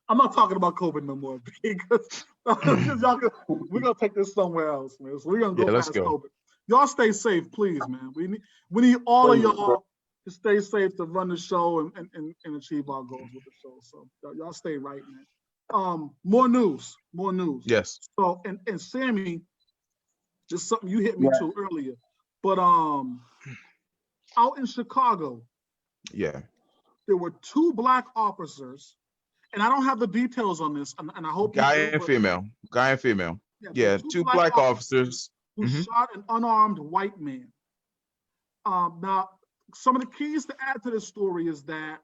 I'm not talking about COVID no more because we're going to take this somewhere else, man. So we're going to go past COVID. Y'all stay safe, please, man. We need all of y'all to stay safe to run the show and achieve our goals with the show. So y'all stay right, man. More news. Yes. So, and Sammy, just something you hit me to earlier, but out in Chicago, there were 2 Black officers, and I don't have the details on this, and I hope guy and female. Yeah, 2 black officers who shot an unarmed white man. Now, some of the keys to add to this story is that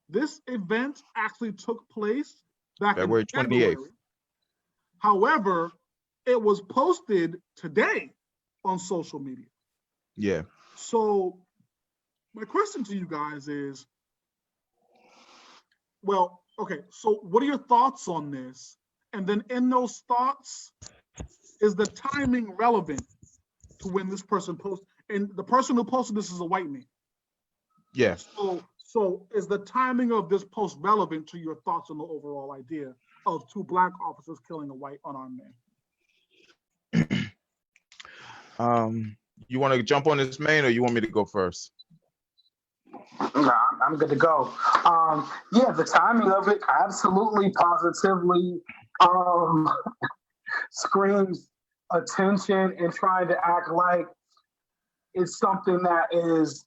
this event actually took place back February 28th. However, it was posted today on social media. Yeah. So my question to you guys is, well, okay, so what are your thoughts on this? And then in those thoughts, is the timing relevant to when this person posted? And the person who posted this is a white man. Yeah. So is the timing of this post relevant to your thoughts on the overall idea of 2 Black officers killing a white unarmed man? You want to jump on this, Maine, or you want me to go first? No, I'm good to go. Yeah, the timing of it absolutely, positively um, screams attention and trying to act like it's something that is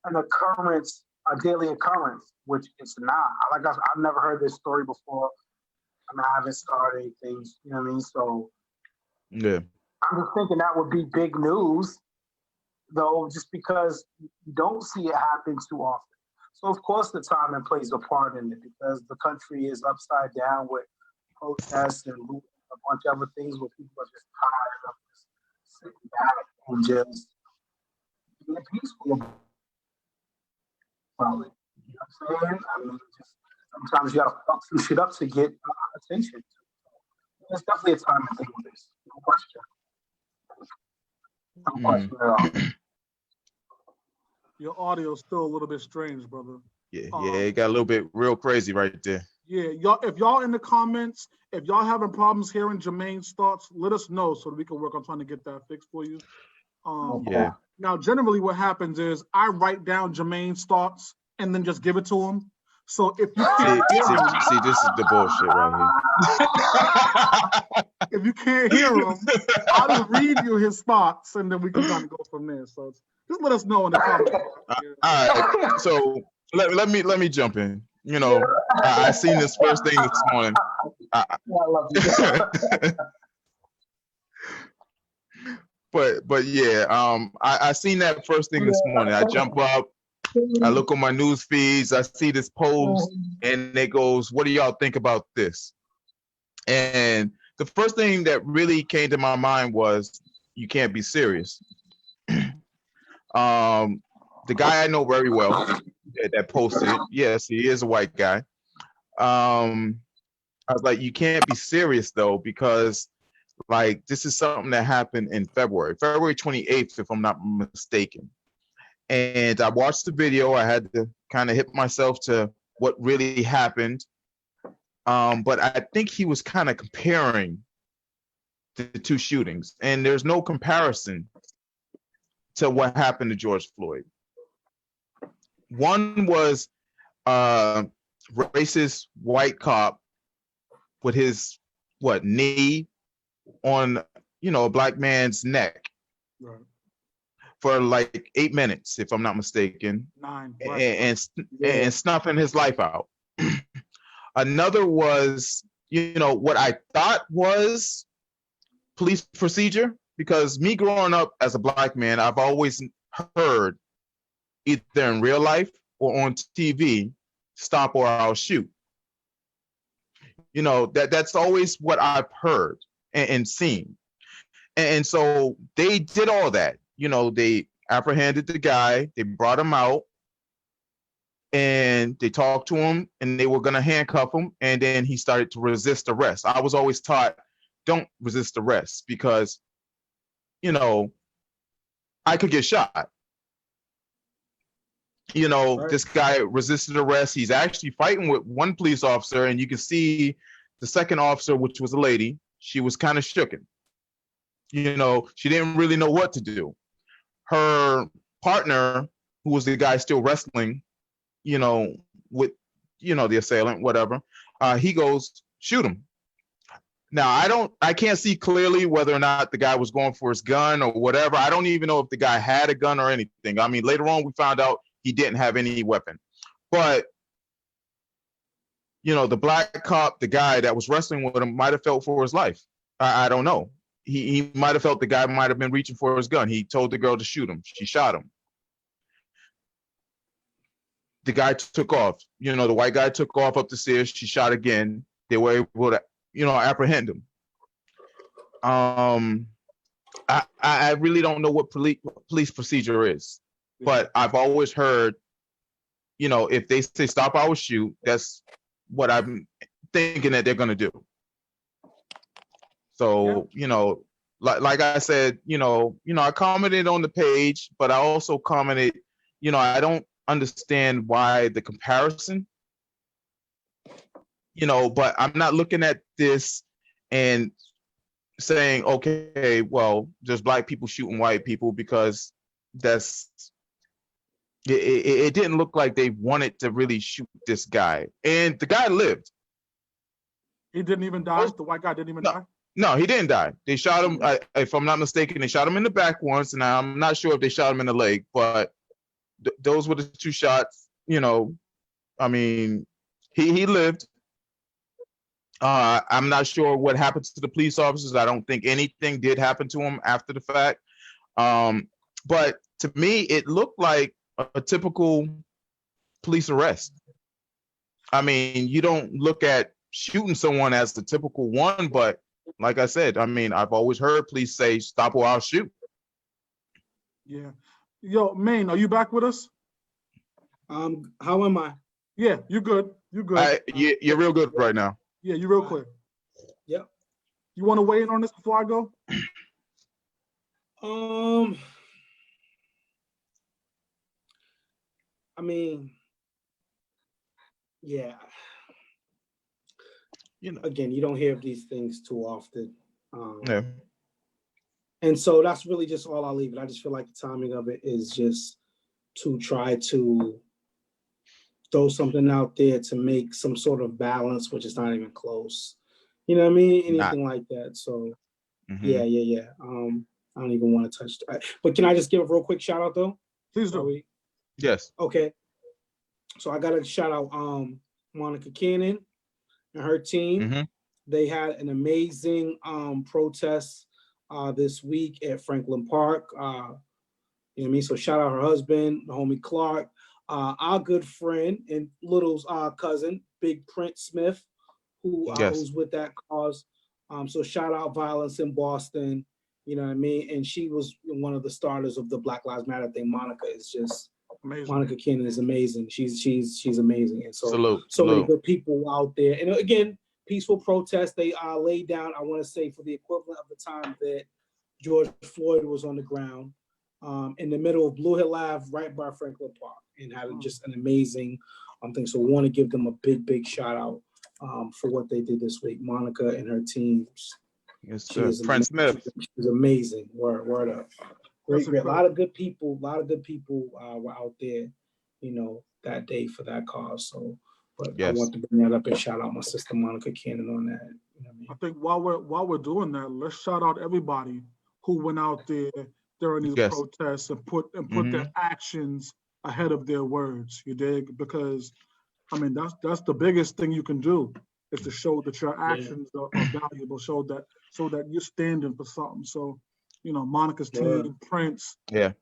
an occurrence, a daily occurrence, which it's not. I've never heard this story before. I mean, I haven't started things, you know what I mean? So Yeah. I'm just thinking that would be big news, though, just because you don't see it happen too often. So, of course, the timing plays a part in it because the country is upside down with protests and looting, a bunch of other things where people are just tired of just sitting back and just being peaceful about it. You know what I'm saying? I mean, just sometimes you gotta fuck some shit up to get attention. There's definitely a time to think of this. No question. No question at all. Your audio is still a little bit strange, brother. Yeah, it got a little bit real crazy right there. Yeah, y'all. If y'all in the comments, if y'all having problems hearing Jermaine's thoughts, let us know so that we can work on trying to get that fixed for you. Yeah. Now, generally, what happens is I write down Jermaine's thoughts and then just give it to him. So if you can't hear him, See, this is the bullshit right here. if you can't hear him, I'll just read you his thoughts and then we can kind of go from there. So just let us know in the comments. All right, so let me jump in. You know, I seen this first thing this morning. I love you. But yeah, I seen that first thing this morning. I jump up, I look on my news feeds, I see this post, and it goes, "What do y'all think about this?" And the first thing that really came to my mind was, "You can't be serious." The guy I know very well that posted, yes, he is a white guy. I was like, "You can't be serious though, because like this is something that happened in February 28th, if I'm not mistaken." And I watched the video. I had to kind of hit myself to what really happened. But I think he was kind of comparing the two shootings, and there's no comparison to what happened to George Floyd. One was racist white cop with his knee on a black man's neck. Right. For like 8 minutes, if I'm not mistaken, 9, right. and snuffing his life out. Another was, what I thought was police procedure, because me growing up as a black man, I've always heard either in real life or on TV, "Stop or I'll shoot." That's always what I've heard and seen. And so they did all that. They apprehended the guy, they brought him out, and they talked to him, and they were going to handcuff him, and then he started to resist arrest. I was always taught, don't resist arrest, because, I could get shot. Right. This guy resisted arrest. He's actually fighting with one police officer, and you can see the second officer, which was a lady, she was kind of shooken. She didn't really know what to do. Her partner, who was the guy still wrestling, with, the assailant, whatever, he goes, "Shoot him." Now, I can't see clearly whether or not the guy was going for his gun or whatever. I don't even know if the guy had a gun or anything. I mean, later on, we found out he didn't have any weapon. But, the black cop, the guy that was wrestling with him, might have felt for his life. I don't know. He might have felt the guy might have been reaching for his gun. He told the girl to shoot him. She shot him. The guy took off. The white guy took off up the stairs. She shot again. They were able to, apprehend him. I really don't know what police procedure is, but I've always heard, if they say stop, I will shoot. That's what I'm thinking that they're going to do. So, like I said, I commented on the page, but I also commented, I don't understand why the comparison, but I'm not looking at this and saying, okay, well, there's black people shooting white people, because that's it didn't look like they wanted to really shoot this guy, and the guy lived. He didn't even die. The white guy didn't even die. No, he didn't die. They shot him. If I'm not mistaken, they shot him in the back once, and I'm not sure if they shot him in the leg, but those were the two shots. I mean, he lived. I'm not sure what happened to the police officers. I don't think anything did happen to him after the fact. But to me, it looked like a typical police arrest. I mean, you don't look at shooting someone as the typical one, but like I said, I mean, I've always heard police say, "Stop or I'll shoot." Yeah. Yo, Maine, are you back with us? How am I? Yeah, you good. You good. You're real good right now. Yeah, you real clear. Yep. You want to weigh in on this before I go? I mean, yeah. Again, you don't hear of these things too often. Yeah. And so that's really just all I'll leave it. I just feel like the timing of it is just to try to throw something out there to make some sort of balance, which is not even close. You know what I mean? Anything like that. So yeah. I don't even want to touch that. But can I just give a real quick shout out though? Please do. Yes. Okay. So I got to shout out Monica Cannon and her team. Mm-hmm. They had an amazing protest this week at Franklin Park. You know what I mean? So shout out her husband, the homie Clark, our good friend and Little's cousin, Big Prince Smith, who's with that cause. So shout out Violence in Boston. You know what I mean? And she was one of the starters of the Black Lives Matter thing. Monica is just amazing. Monica Cannon is amazing. She's amazing. And so many good people out there. And again, peaceful protest. They laid down, I want to say, for the equivalent of the time that George Floyd was on the ground in the middle of Blue Hill Ave, right by Franklin Park, and had just an amazing thing. So we want to give them a big shout out for what they did this week. Monica and her teams. Yes, sir. Prince Smith. She's amazing. Word up. Great. A lot of good people were out there, that day for that cause. So, but I want to bring that up and shout out my sister Monica Cannon on that. You know what I mean? I think while we're doing that, let's shout out everybody who went out there during these protests and put their actions ahead of their words. You dig? Because I mean that's the biggest thing you can do is to show that your actions are valuable, show that you're standing for something. So, Monica's team, Prince, they're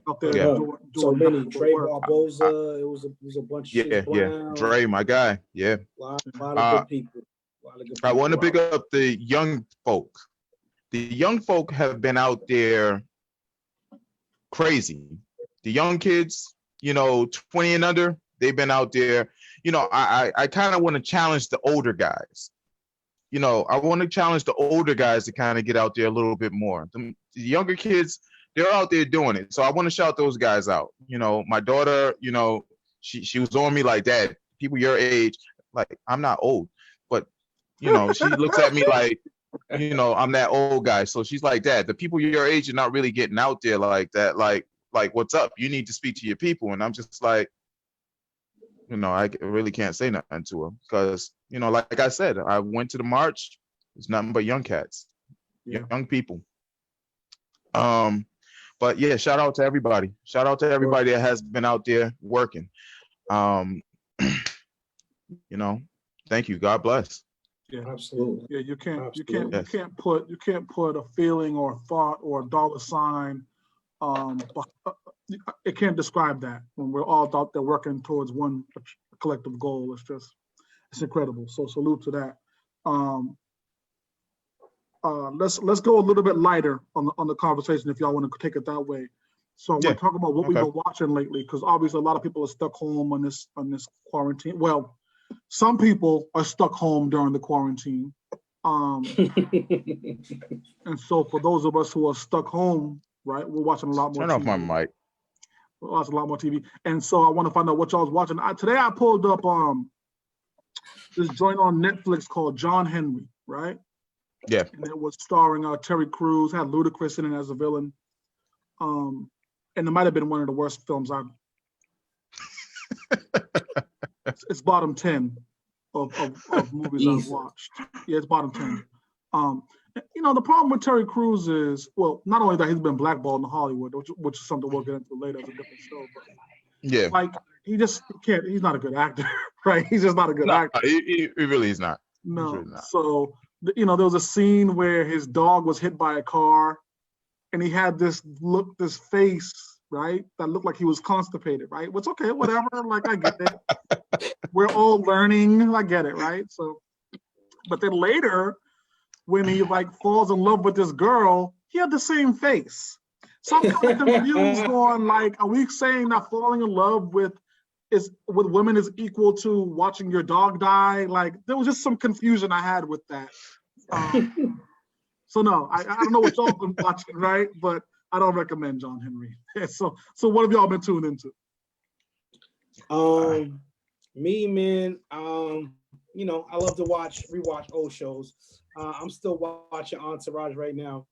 out there doing so many. Trey Barboza, it was a bunch of shit. Brown. Dre, my guy, a lot of good people. I want to pick up the young folk. The young folk have been out there crazy. The young kids, 20 and under, they've been out there. I kind of want to challenge the older guys. I want to challenge the older guys to kind of get out there a little bit more. The younger kids, they're out there doing it. So I want to shout those guys out. My daughter, she was on me like, "Dad, people your age," like I'm not old, but she looks at me like, I'm that old guy. So she's like, "Dad, the people your age are not really getting out there like that. Like what's up? You need to speak to your people." And I'm just like, I really can't say nothing to her because, like I said, I went to the march. It's nothing but young cats, young people. But yeah, shout out to everybody. Shout out to everybody that has been out there working. Thank you. God bless. Yeah, absolutely. Yeah, you can't put a feeling or a thought or a dollar sign. It can't describe that when we're all out there working towards one collective goal. It's incredible. So salute to that. Let's go a little bit lighter on the conversation if y'all want to take it that way. So we're talking about what we've been watching lately, because obviously a lot of people are stuck home on this quarantine. Well, some people are stuck home during the quarantine. And so for those of us who are stuck home, right, we're watching a lot more. Turn off my mic. We're watching a lot more TV. And so I want to find out what y'all's watching. Today I pulled up this joint on Netflix called John Henry, right? Yeah. And it was starring Terry Crews, had Ludacris in it as a villain. And it might have been one of the worst films I've It's bottom 10 of movies I've watched. Yeah, it's bottom 10. The problem with Terry Crews is, well, not only that he's been blackballed in Hollywood, which is something we'll get into later as a different show, but Yeah. like he just can't. He's not a good actor, right? He's just not a good actor. He really is not. No. Really not. So there was a scene where his dog was hit by a car, and he had this face, right, that looked like he was constipated, right? Which, okay, whatever. Like, I get it. We're all learning. I get it, right? So, but then later, when he like falls in love with this girl, he had the same face. So I'm kind of confused on, like, are we saying that falling in love with women is equal to watching your dog die? Like, there was just some confusion I had with that. So no, I don't know what y'all been watching, right? But I don't recommend John Henry. So what have y'all been tuned into? Me, man, I love to rewatch old shows. I'm still watching Entourage right now.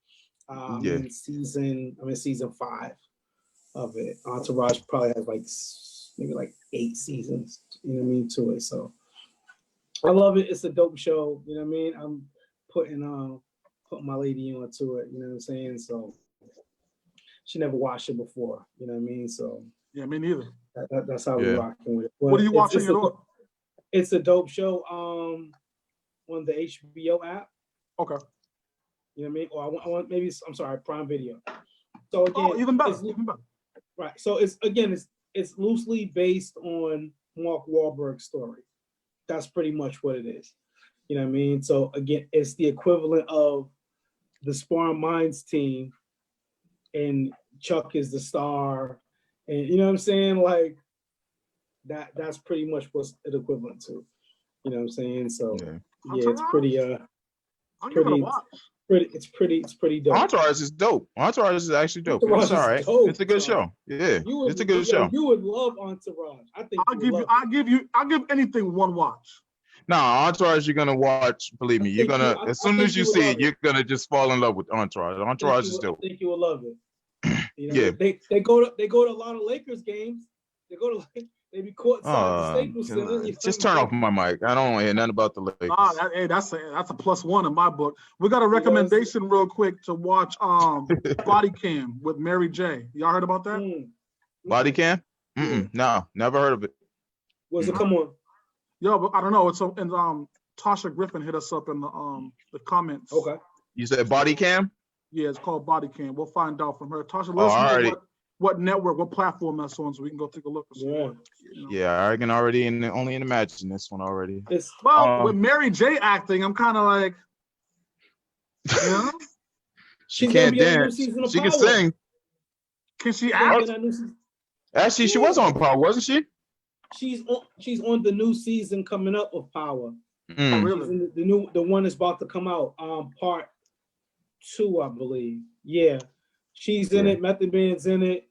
I'm in season 5 of it. Entourage probably has maybe 8 seasons, to it. So I love it. It's a dope show. You know what I mean? I'm putting my lady onto it. You know what I'm saying? So she never watched it before. You know what I mean? So yeah, me neither. That's how we're rocking with it. But what are you watching it on? It's a dope show on the HBO app. Okay. You know what I mean? Or I want maybe, I'm sorry, Prime Video. So again, even better. Right. So it's loosely based on Mark Wahlberg's story. That's pretty much what it is. You know what I mean? So again, it's the equivalent of the Sparring Minds team, and Chuck is the star, and you know what I'm saying? Like that's pretty much what's it equivalent to. You know what I'm saying? So it's pretty it's pretty dope. Entourage is dope. Entourage is actually dope. It's all right. It's a good show. Yeah, it's a good show. You would love Entourage. I think I'll give anything one watch. No, Entourage, you're gonna watch. Believe me, you're gonna as soon as you see it, you're gonna just fall in love with Entourage. Entourage is dope. I think you will love it. Yeah, they go to a lot of Lakers games. They be courtside at the Staples Center. Just turn off my mic. I don't want to hear nothing about the Lakers. That's a +1 in my book. We got a recommendation real quick to watch Body Cam with Mary J. Y'all heard about that? Body Cam? No, never heard of it. What's it come on? Yo, but I don't know. It's and Tasha Griffin hit us up in the comments. Okay. You said Body Cam? Yeah, it's called Body Cam. We'll find out from her. Tasha, let us know what network, what platform that's on, so we can go take a look. Yeah, I can only imagine this one already. With Mary J acting, I'm kind of like, she can't dance. She can sing. Can she act? Actually, she was on Power, wasn't she? She's on the new season coming up of Power. Oh, really? The one that's about to come out, part 2, I believe. Yeah, she's in it. Method Man's in it.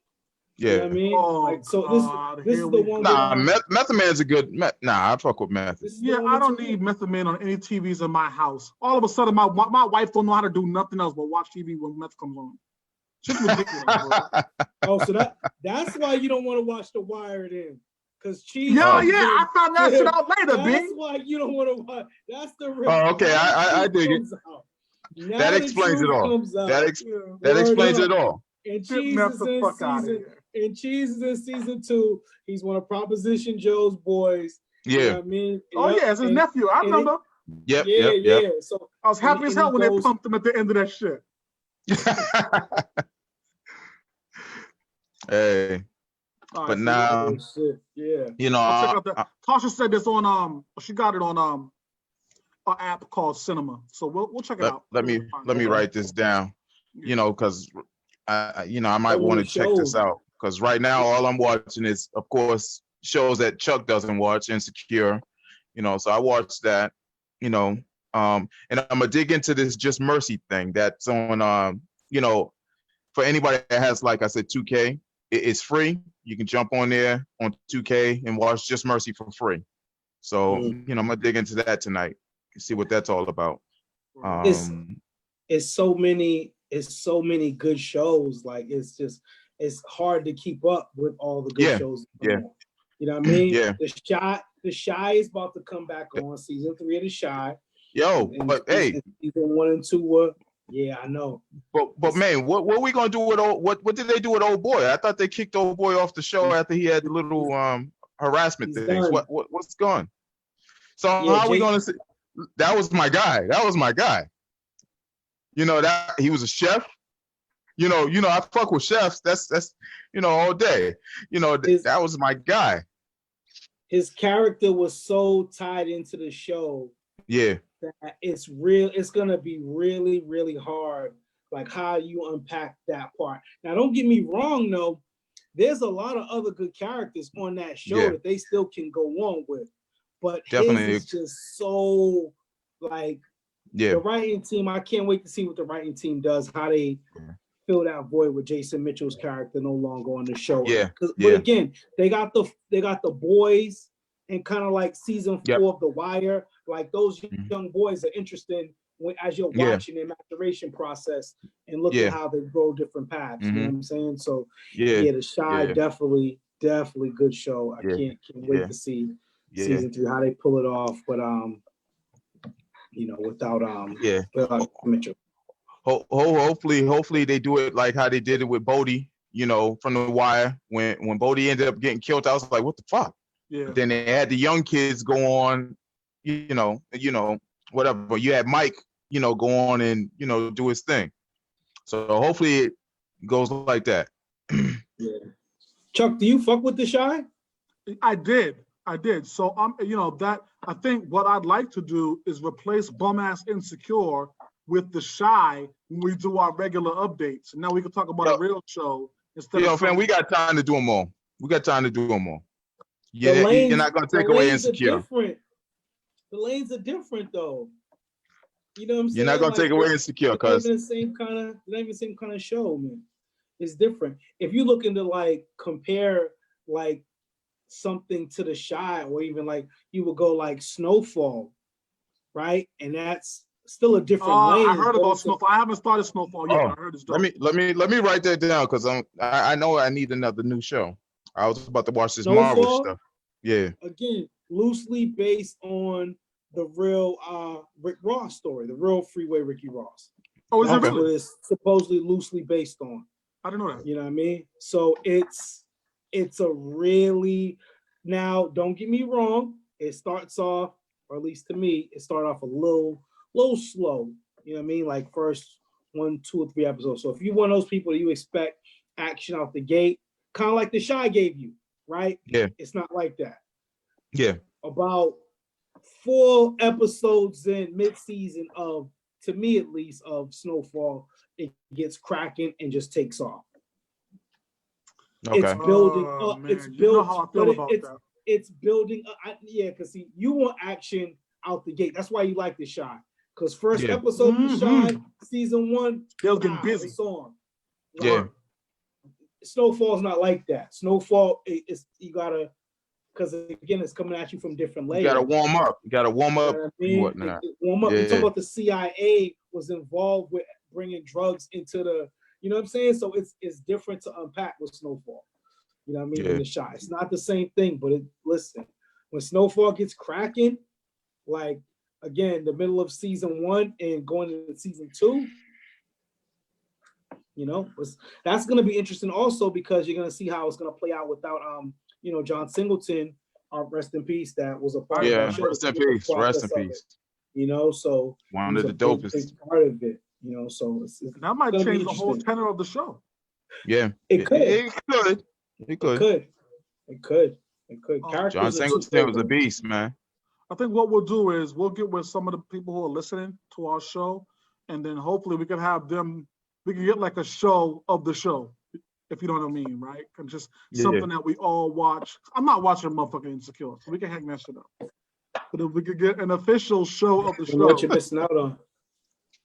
Yeah, you know what I mean, this is the one. Nah, Method Man's a good. I fuck with Method. Yeah, I don't need Method Man on any TVs in my house. All of a sudden, my wife don't know how to do nothing else but watch TV when Meth comes on. It's ridiculous, bro. Oh, so that's why you don't want to watch The Wire then. Because I found that shit out later, That's why you don't want to watch. That's the real. Oh, okay, I dig it. That explains it all. That explains it all. And Cheese is in season 2. He's one of Proposition Joe's boys. Yeah. You know what I mean? It's his nephew. I remember. Yep. So I was happy as hell when they pumped him at the end of that shit. Hey. But now, I'll check out that. Tasha said this on she got it on an app called Cinema. So we'll check it out. Let me write this down. Because I might want to check this out. Because right now all I'm watching is, of course, shows that Chuck doesn't watch, Insecure. So I watched that. And I'm gonna dig into this Just Mercy thing that's on. For anybody that has, like I said, 2K, it's free. You can jump on there on 2K and watch Just Mercy for free. So I'm gonna dig into that tonight and see what that's all about. It's so many good shows. Like it's hard to keep up with all the good shows. Yeah. You know what I mean? Yeah. The Shy is about to come back on season 3 of The Shy. Yo, but hey, season 1 and 2 were. Yeah, I know. But man, what are we gonna do with what did they do with old boy? I thought they kicked old boy off the show after he had the little harassment things. Done. What's going? So Yeah, how are we gonna see? That was my guy. That was my guy. You know that he was a chef. You know, I fuck with chefs. That's all day. You know, that was my guy. His character was so tied into the show. Yeah. That it's gonna be really, really hard, like how you unpack that part. Now, don't get me wrong, though. There's a lot of other good characters on that show that they still can go on with, but definitely his is just so like the writing team. I can't wait to see what the writing team does, how they fill that void with Jason Mitchell's character no longer on the show. But again, they got the boys and kind of like season 4 of The Wire. Like those young boys are interesting as you're watching their maturation process and look at how they grow different paths. You know what I'm saying? So The Shy definitely good show. I can't wait to see season 3 how they pull it off. But without Mitchell. Hopefully they do it like how they did it with Bodie. From The Wire when Bodie ended up getting killed, I was like, what the fuck? Yeah. Then they had the young kids go on, whatever. You had Mike, go on and, do his thing. So hopefully it goes like that. Yeah. Chuck, do you fuck with The Shy? I did. So that I think what I'd like to do is replace Bum Ass Insecure with The Shy when we do our regular updates. And now we can talk about a real show instead of fam, we got time to do them all. Yeah, you're not gonna take away Insecure. The lanes are different though. You know what I'm saying? You're not gonna take away Insecure, because it's not even the same kind of show, man. It's different. If you look into like compare like something to The Shy, or even like you would go like Snowfall, right? And that's still a different lane. I heard about Snowfall. I haven't started Snowfall yet. I heard it's dope. Let me write that down because I know I need another new show. I was about to watch this Snowfall, Marvel stuff. Yeah. Again, loosely based on the real Rick Ross story, the real Freeway Ricky Ross. Oh, is it really? It's supposedly loosely based on. I didn't know that. You know what I mean? So it's a really, now don't get me wrong, it starts off, or at least to me, it started off a little slow. You know what I mean? Like first 1, 2, or 3 episodes. So if you're one of those people that you expect action out the gate, kind of like The Shy gave you, right? Yeah. It's not like that. Yeah. About 4 episodes in mid-season of, to me at least, of Snowfall, it gets cracking and just takes off. Okay. It's building up. Man. It's You building. know how I feel about that. It's building up. Because see, you want action out the gate. That's why you like The Shy. Because first episode of The Shy, season 1, they'll get busy. It's on. Yeah. Snowfall's not like that. Snowfall is you gotta, because again, it's coming at you from different layers. You gotta warm up. You know what I mean? Whatnot. Warm up. You talk about the CIA was involved with bringing drugs into the. You know what I'm saying? So it's different to unpack with Snowfall. You know what I mean? In The Shy, it's not the same thing. But listen, when Snowfall gets cracking, like again, the middle of season 1 and going into season 2. That's going to be interesting also because you're going to see how it's going to play out without, John Singleton, rest in peace, that was a part of that show. Rest in peace. So one of the dopest part of it, so that might change the whole tenor of the show. Yeah, it could. It could. John Singleton was a beast, man. I think what we'll do is we'll get with some of the people who are listening to our show, and then hopefully we can have them. We can get like a show of the show, if you know what I mean, right? And just something that we all watch. I'm not watching motherfucking Insecure, so we can hang that shit up. But if we could get an official show of the show, what you're missing out on.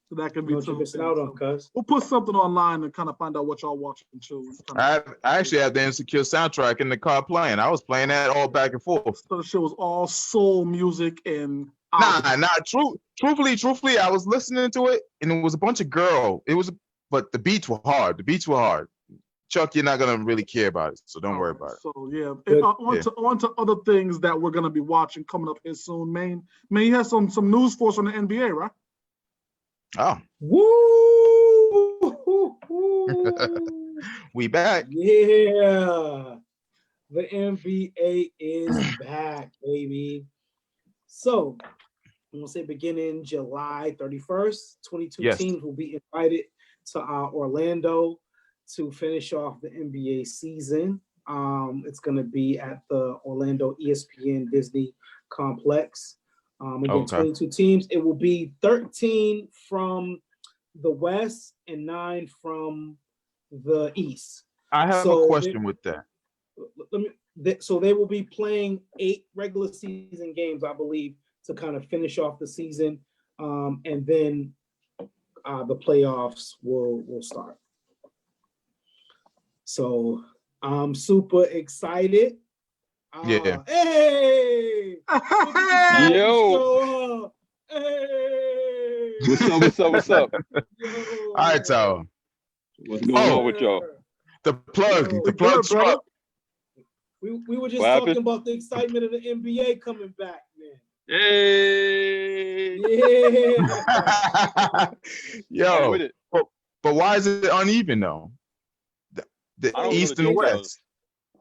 So that can be what you're missing out on, cuz. We'll put something online and kind of find out what y'all watching too. I actually have the Insecure soundtrack in the car playing. I was playing that all back and forth. So the shit was all soul music and Truthfully, I was listening to it and it was a bunch of girl. But the beats were hard. Chuck, you're not gonna really care about it, so don't worry about it. So yeah, Good. on to other things that we're gonna be watching coming up here soon. Maine, you have some news for us on the NBA, right? Oh, Woo! we back. Yeah, the NBA is back, baby. So I'm gonna say beginning July 31st, 22 Yes. teams will be invited to Orlando to finish off the NBA season. It's gonna be at the Orlando ESPN Disney complex. Again, Okay. 22 teams. It will be 13 from the West and 9 from the East. I have So a question with that. So they will be playing 8 regular season games, I believe, to kind of finish off the season, and then the playoffs will start. So I'm super excited. Yeah. Hey! Yo. Hey! What's up? Yo. All right, Tyler. What's going on with y'all? The plug Yo. struck. brother. We were just What talking happened? about the excitement of the NBA coming back, man. Hey. Yeah. I'm Yo, with it. but why is it uneven though? The I don't East know and the the details. West.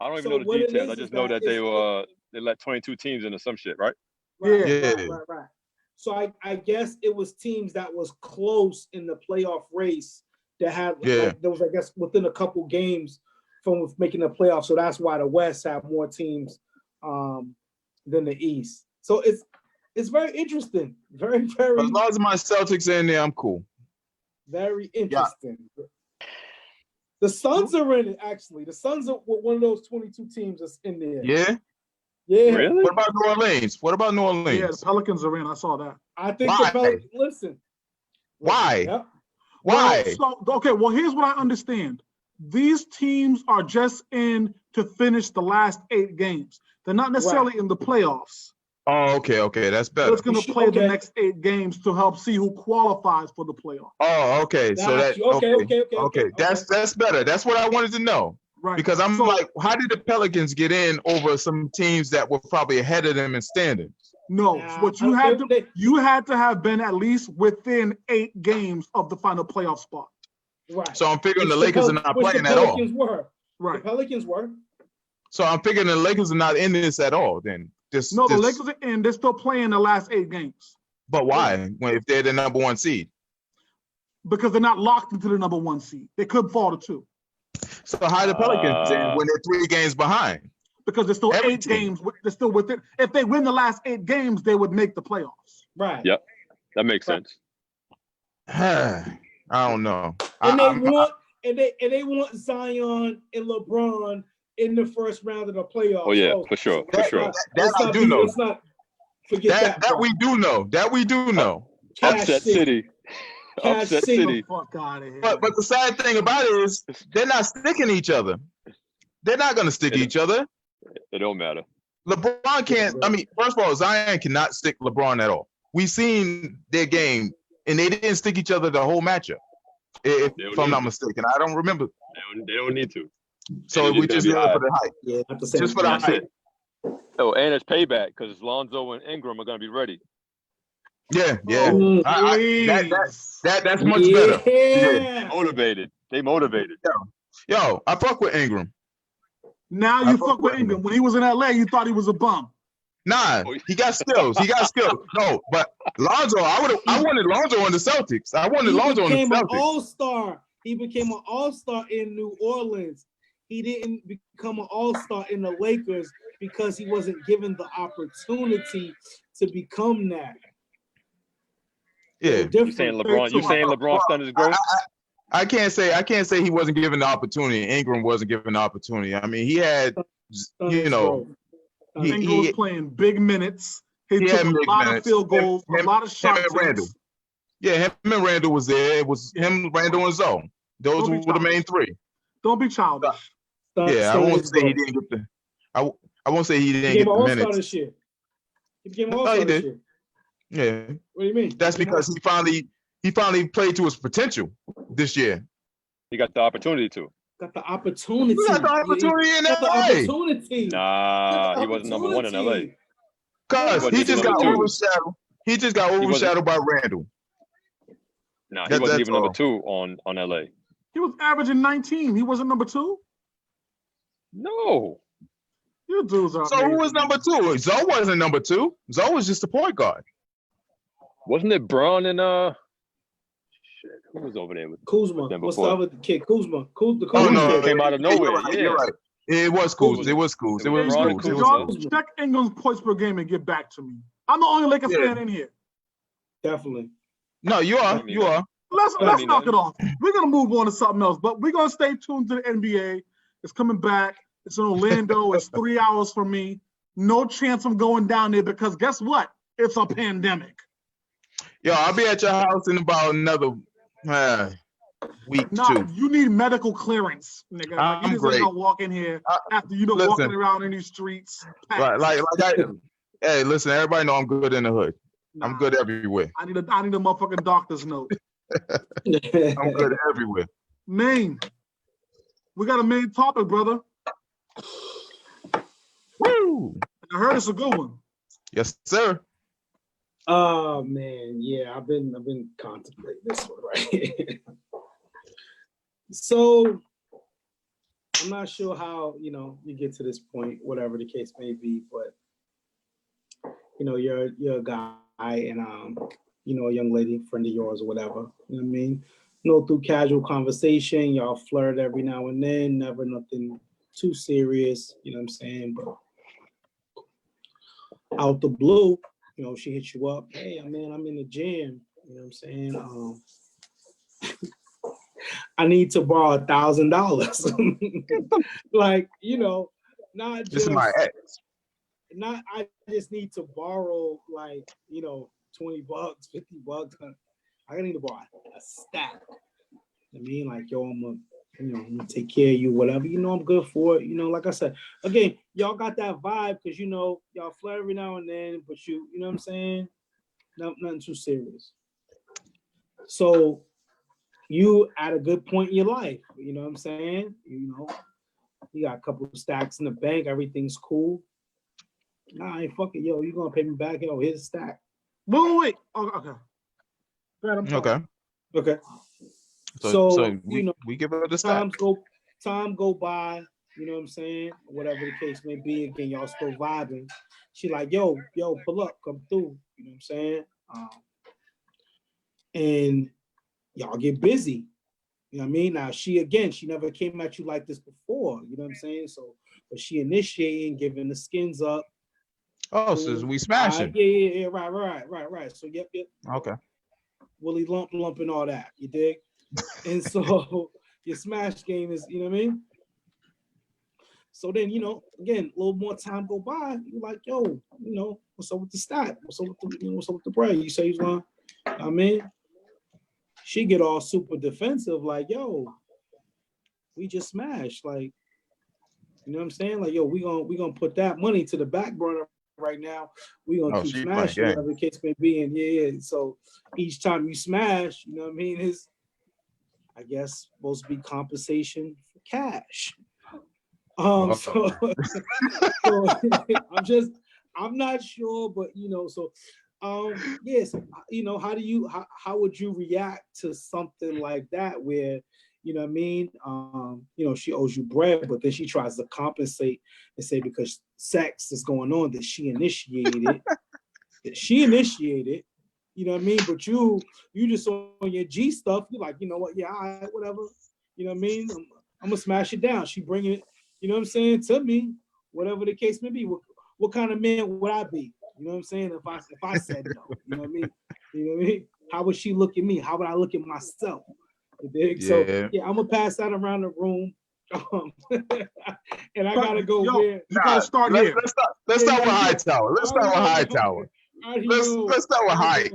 I don't even So know what the it details. I is just is know that that they let 22 teams into some shit, right? Right, Yeah. right. So I guess it was teams that was close in the playoff race that had like there was, I guess, within a couple games from making the playoffs. So that's why the West have more teams than the East. So it's very interesting. Very, very, As long as my Celtics are in there, I'm cool. very interesting. The Suns are in it, actually. The Suns are one of those 22 teams that's in there. Yeah. Yeah. Really? What about New Orleans? What about New Orleans? Yeah, the Pelicans are in. I saw that. I think Why? the Pelicans, listen. Why? Yep. Why? Well, here's what I understand. These teams are just in to finish the last 8 games. They're not necessarily in the playoffs. Oh, okay. That's They're better. just going to play the next 8 games to help see who qualifies for the playoffs. Oh, okay. So Got that you. Okay. That's better. That's what I wanted to know. Right. Because I'm like, how did the Pelicans get in over some teams that were probably ahead of them in standings? No, Nah, what you had to have been at least within 8 games of the final playoff spot. Right. So I'm figuring the Lakers are not playing at all. Right. The Pelicans were. So I'm figuring the Lakers are not in this at all. Then the Lakers are in. They're still playing the last 8 games. But why? If they're the number 1 seed? Because they're not locked into the number 1 seed. They could fall to 2. So how the Pelicans in when they're 3 games behind? Because they're still 8 games. They're still within. If they win the last 8 games, they would make the playoffs. Right. Yep. That makes sense. I don't know. And they want Zion and LeBron in the first round of the playoffs. Oh yeah, for sure. That I do know. That we do know. That we do know. Upset City. Upset City. Fuck out of here. But the sad thing about it is they're not sticking each other. They're not going to stick each other. It don't matter. LeBron can't. I mean, first of all, Zion cannot stick LeBron at all. We've seen their game, and they didn't stick each other the whole matchup. If I'm not mistaken, I don't remember. They don't need to. So we just do it for the hype. Yeah, just for the hype. Oh, and it's payback because Lonzo and Ingram are going to be ready. Yeah. Oh, that's much better. Yeah. They motivated. Yo, I fuck with Ingram. Now you fuck with Ingram. When he was in LA, you thought he was a bum. Nah, he got skills. No, but Lonzo, I wanted Lonzo on the Celtics. Lonzo on the Celtics. He became an all-star. He became an all-star in New Orleans. He didn't become an all-star in the Lakers because he wasn't given the opportunity to become that. Yeah. You saying LeBron stunted his growth? I can't say he wasn't given the opportunity. Ingram wasn't given the opportunity. I mean, he had, Ingram was playing big minutes. He took a lot of field goals, a lot of shots. Yeah, him and Randall was there. It was him, Randall, and Zoe. Those were the main 3. Don't be childish. I won't say he didn't get the. I won't say he didn't get the minutes. This year. He became an all-star this year. Yeah. What do you mean? That's because he finally played to his potential this year. He got the opportunity to. Got the opportunity. You got the opportunity in got the LA. opportunity. Nah, he wasn't number one in LA. Cause He he wasn't just even got number two. overshadowed. He just got He wasn't- overshadowed by Randall. Nah, he That's wasn't even number all. 2 on LA. He was averaging 19. He wasn't number 2. No. You dudes are So who was amazing. number 2? Zoe wasn't number 2. Zoe was just the point guard. Wasn't it Braun and shit, who was over there with Kuzma. them What's the before? other kid? Kuzma. The Oh Kuzma no, kid. came out of nowhere. You're right. It was Kuz. It was Kuz. It was Braun and Kuz. It Kuzma. was Kuz. Check Ingram's points per game and get back to me. I'm the only Lakers fan in here. Definitely. No, you are. You are. Let's mean knock nothing. it off. We're gonna move on to something else, but we're gonna stay tuned to the NBA. It's coming back. It's in Orlando. It's 3 hours from me. No chance I'm going down there because guess what? It's a pandemic. Yo, I'll be at your house in about another week, Nah, 2. you need medical clearance, nigga. Like, I'm you just great. ain't gonna walk in here after you know listen. walking around in these streets. Right, hey, listen, everybody know I'm good in the hood. Nah, I'm good everywhere. I need a motherfucking doctor's note. I'm good everywhere. Maine. We got a main topic, brother. Woo! I heard it's a good one. Yes, sir. Oh man, yeah, I've been contemplating this one right here. So I'm not sure how you get to this point, whatever the case may be, but you're a guy and a young lady, friend of yours or whatever. You know what I mean? Through casual conversation, y'all flirt every now and then, never nothing too serious, you know what I'm saying? But out the blue, she hits you up, hey man, I'm in the gym, you know what I'm saying? I need to borrow $1,000. Like, not This just is my ex. not I just need to borrow like, $20, $50. I need to borrow a stack. I mean, like, yo, I'm gonna take care of you, whatever. I'm good for it. Like I said, again, y'all got that vibe because y'all flirt every now and then, but you know what I'm saying? Nothing too serious. So you at a good point in your life, you know what I'm saying? You got a couple of stacks in the bank, everything's cool. Nah, I ain't fucking, yo, you gonna pay me back? Yo, here's a stack. Wait. Oh, okay. Okay. Okay. So we give her the stack. Time go by, you know what I'm saying? Whatever the case may be, again, y'all still vibing. She like, yo, pull up, come through, you know what I'm saying? And y'all get busy. You know what I mean? Now she never came at you like this before, you know what I'm saying? So, but she initiating, giving the skins up. Oh, so we smashing. Yeah, right. So yep. Okay. Willie lump and all that, you dig? And so your smash game is, you know what I mean? So then, again, a little more time go by, you're like, yo, what's up with the stack? What's up with the bread? You say he's going, I mean, she get all super defensive, like, yo, we just smashed, like, you know what I'm saying? Like, yo, we gonna put that money to the back burner right now. We gonna keep smashing, whatever the case may be. And yeah. So each time you smash, you know what I mean, is I guess supposed to be compensation for cash. So I'm not sure, but so yes, how would you react to something like that where you know what I mean? She owes you bread, but then she tries to compensate and say because sex is going on that she initiated it. You know what I mean? But you just on your G stuff. You're like, you know what? Yeah, all right, whatever. You know what I mean? I'm gonna smash it down. She bring it. You know what I'm saying? To me, whatever the case may be. What kind of man would I be? You know what I'm saying? If I said no, you know what I mean? You know what I mean? How would she look at me? How would I look at myself? Yeah. So yeah, I'm gonna pass that around the room. And I gotta go where you gotta start here. Let's start with Hightower. Let's start with Hightower. Let's start with High.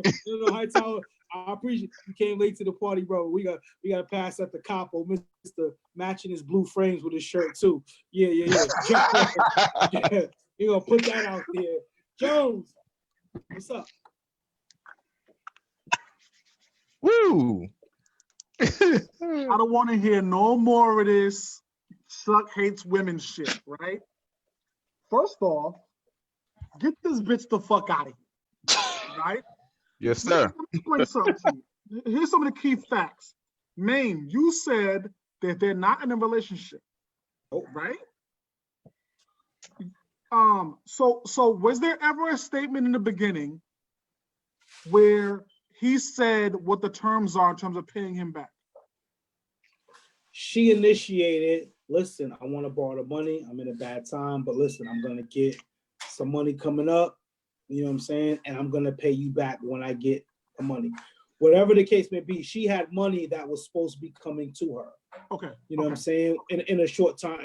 Hightower. I appreciate you came late to the party, bro. We got to pass up the capo, Mr. matching his blue frames with his shirt too. Yeah. Yeah. You gonna put that out there. Jones, what's up? Woo! I don't want to hear no more of this Chuck hates women shit, right? First off, get this bitch the fuck out of here, right? Yes, sir. Let me explain something to you. Here's some of the key facts. Maine, you said that they're not in a relationship, right? So was there ever a statement in the beginning where he said what the terms are in terms of paying him back? She initiated, listen, I want to borrow the money. I'm in a bad time, but listen, I'm going to get some money coming up. You know what I'm saying? And I'm going to pay you back when I get the money. Whatever the case may be, she had money that was supposed to be coming to her. Okay. You know what I'm saying? In a short time,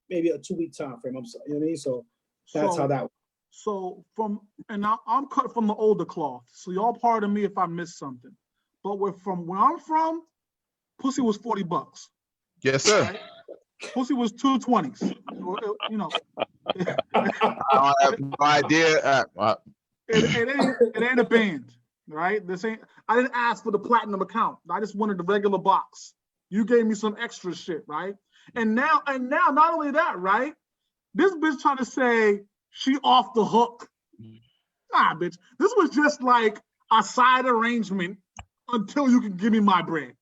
maybe a 2-week time frame. I'm sorry. You know what I mean? So that's how that. So I'm cut from the older cloth. So y'all pardon me if I missed something. But from where I'm from, pussy was $40. Yes, sir. Right? Pussy was $220s. You know. I have no idea. It ain't a band, right? I didn't ask for the platinum account. I just wanted the regular box. You gave me some extra shit, right? And now, not only that, right? This bitch trying to say she off the hook. Nah, bitch. This was just like a side arrangement until you can give me my bread.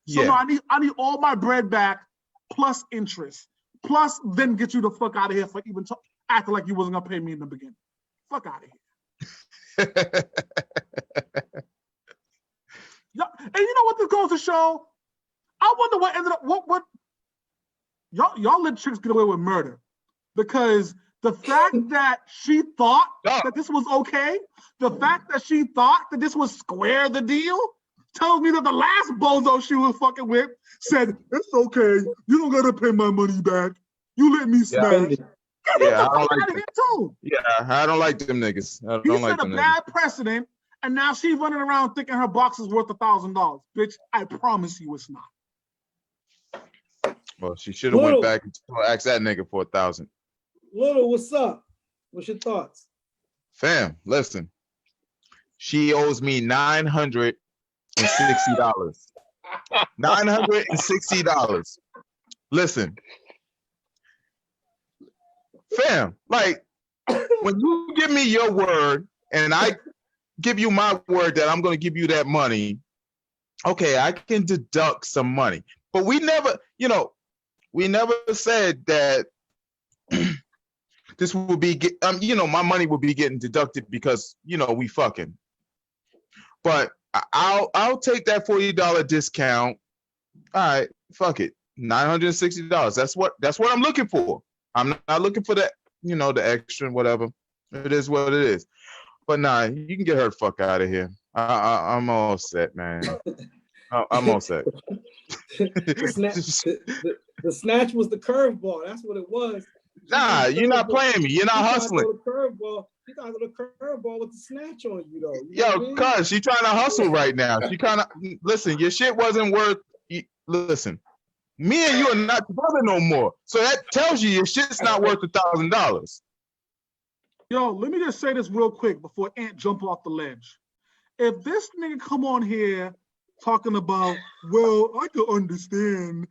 So Yeah. no, I need all my bread back plus interest. Plus then get you the fuck out of here for even acting like you wasn't gonna pay me in the beginning. Fuck out of here. Yeah, and you know what this goes to show? I wonder what ended up what y'all let chicks get away with murder. Because the fact that she thought that this was okay, the fact that she thought that this was square the deal, tells me that the last bozo she was fucking with said, it's okay, you don't gotta pay my money back. You let me smash. Yeah, I don't like them. Too. Yeah, I don't like them niggas. I He don't like set a them bad precedent, and now she's running around thinking her box is worth $1,000. Bitch, I promise you it's not. Well, she should have went back and asked that nigga for $1,000. Little, what's up? What's your thoughts? Fam, listen. She owes me $960. $960. Listen. Fam, like, when you give me your word and I give you my word that I'm going to give you that money, okay, I can deduct some money. But we never said that this will be, my money will be getting deducted because, we fucking. But I'll take that $40 discount. All right, fuck it. $960. That's what I'm looking for. I'm not looking for that, the extra and whatever. It is what it is. But nah, you can get her the fuck out of here. I'm all set, man. I'm all set. The snatch was the curveball. That's what it was. Nah, you're not playing me. You're not hustling. You got a curveball with the snatch on you, though. Yo, cuz she trying to hustle right now. She kind of listen. Your shit wasn't worth. Listen, me and you are not together no more. So that tells you your shit's not worth $1,000. Yo, let me just say this real quick before Ant jump off the ledge. If this nigga come on here talking about, well, I can understand.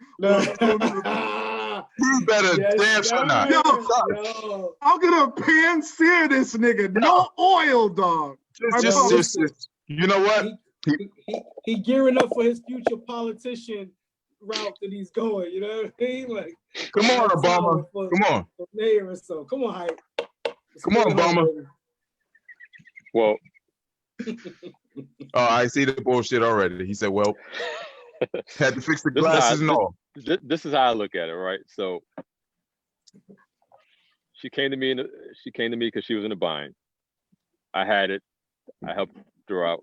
You better damn sure not. Yo, I'm gonna pan-sear this nigga. No oil, dog. Just, you know what? He gearing up for his future politician route that he's going. You know what I mean? Like, come on, Obama. Come on. For mayor or so. Come on, Hype. Come on, Obama. Well. Oh, I see the bullshit already. He said, well, had to fix the glasses and all. This is how I look at it, right? So she came to me because she was in a bind. I had it. I helped her out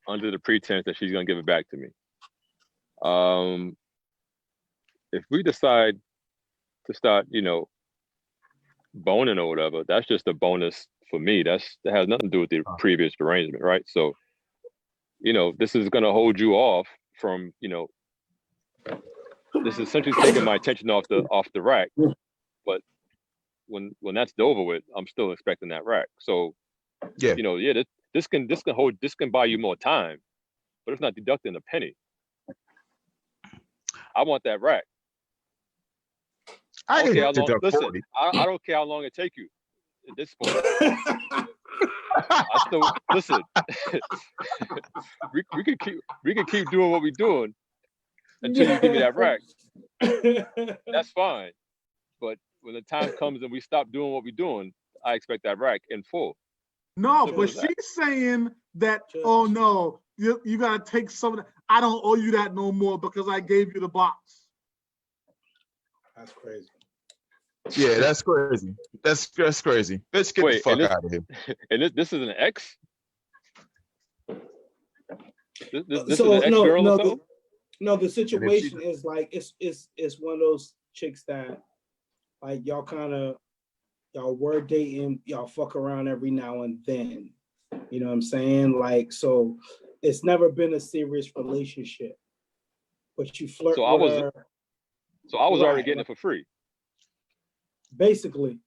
under the pretense that she's gonna give it back to me. If we decide to start, boning or whatever, that's just a bonus for me. That has nothing to do with the previous arrangement, right? So, this is gonna hold you off from, this is essentially taking my attention off the rack. But when that's over with, I'm still expecting that rack. So yeah, this can buy you more time, but it's not deducting a penny. I want that rack. I don't care how can long. deduct Listen, 40. I don't care how long it take you at this point. I still listen. we can keep doing what we're doing until you give me that rack. That's fine. But when the time comes and we stop doing what we're doing, I expect that rack in full. No, Simple but as that. she's saying that, oh no, you gotta take some of that. I don't owe you that no more because I gave you the box. That's crazy. Yeah, that's crazy. That's crazy. Let's get the fuck out of here. And this is an ex? This So is an ex-girl or something? No, the situation is like it's one of those chicks that like y'all were dating, y'all fuck around every now and then. You know what I'm saying? Like, so it's never been a serious relationship. But you flirt with her. So I was already getting it for free. Basically.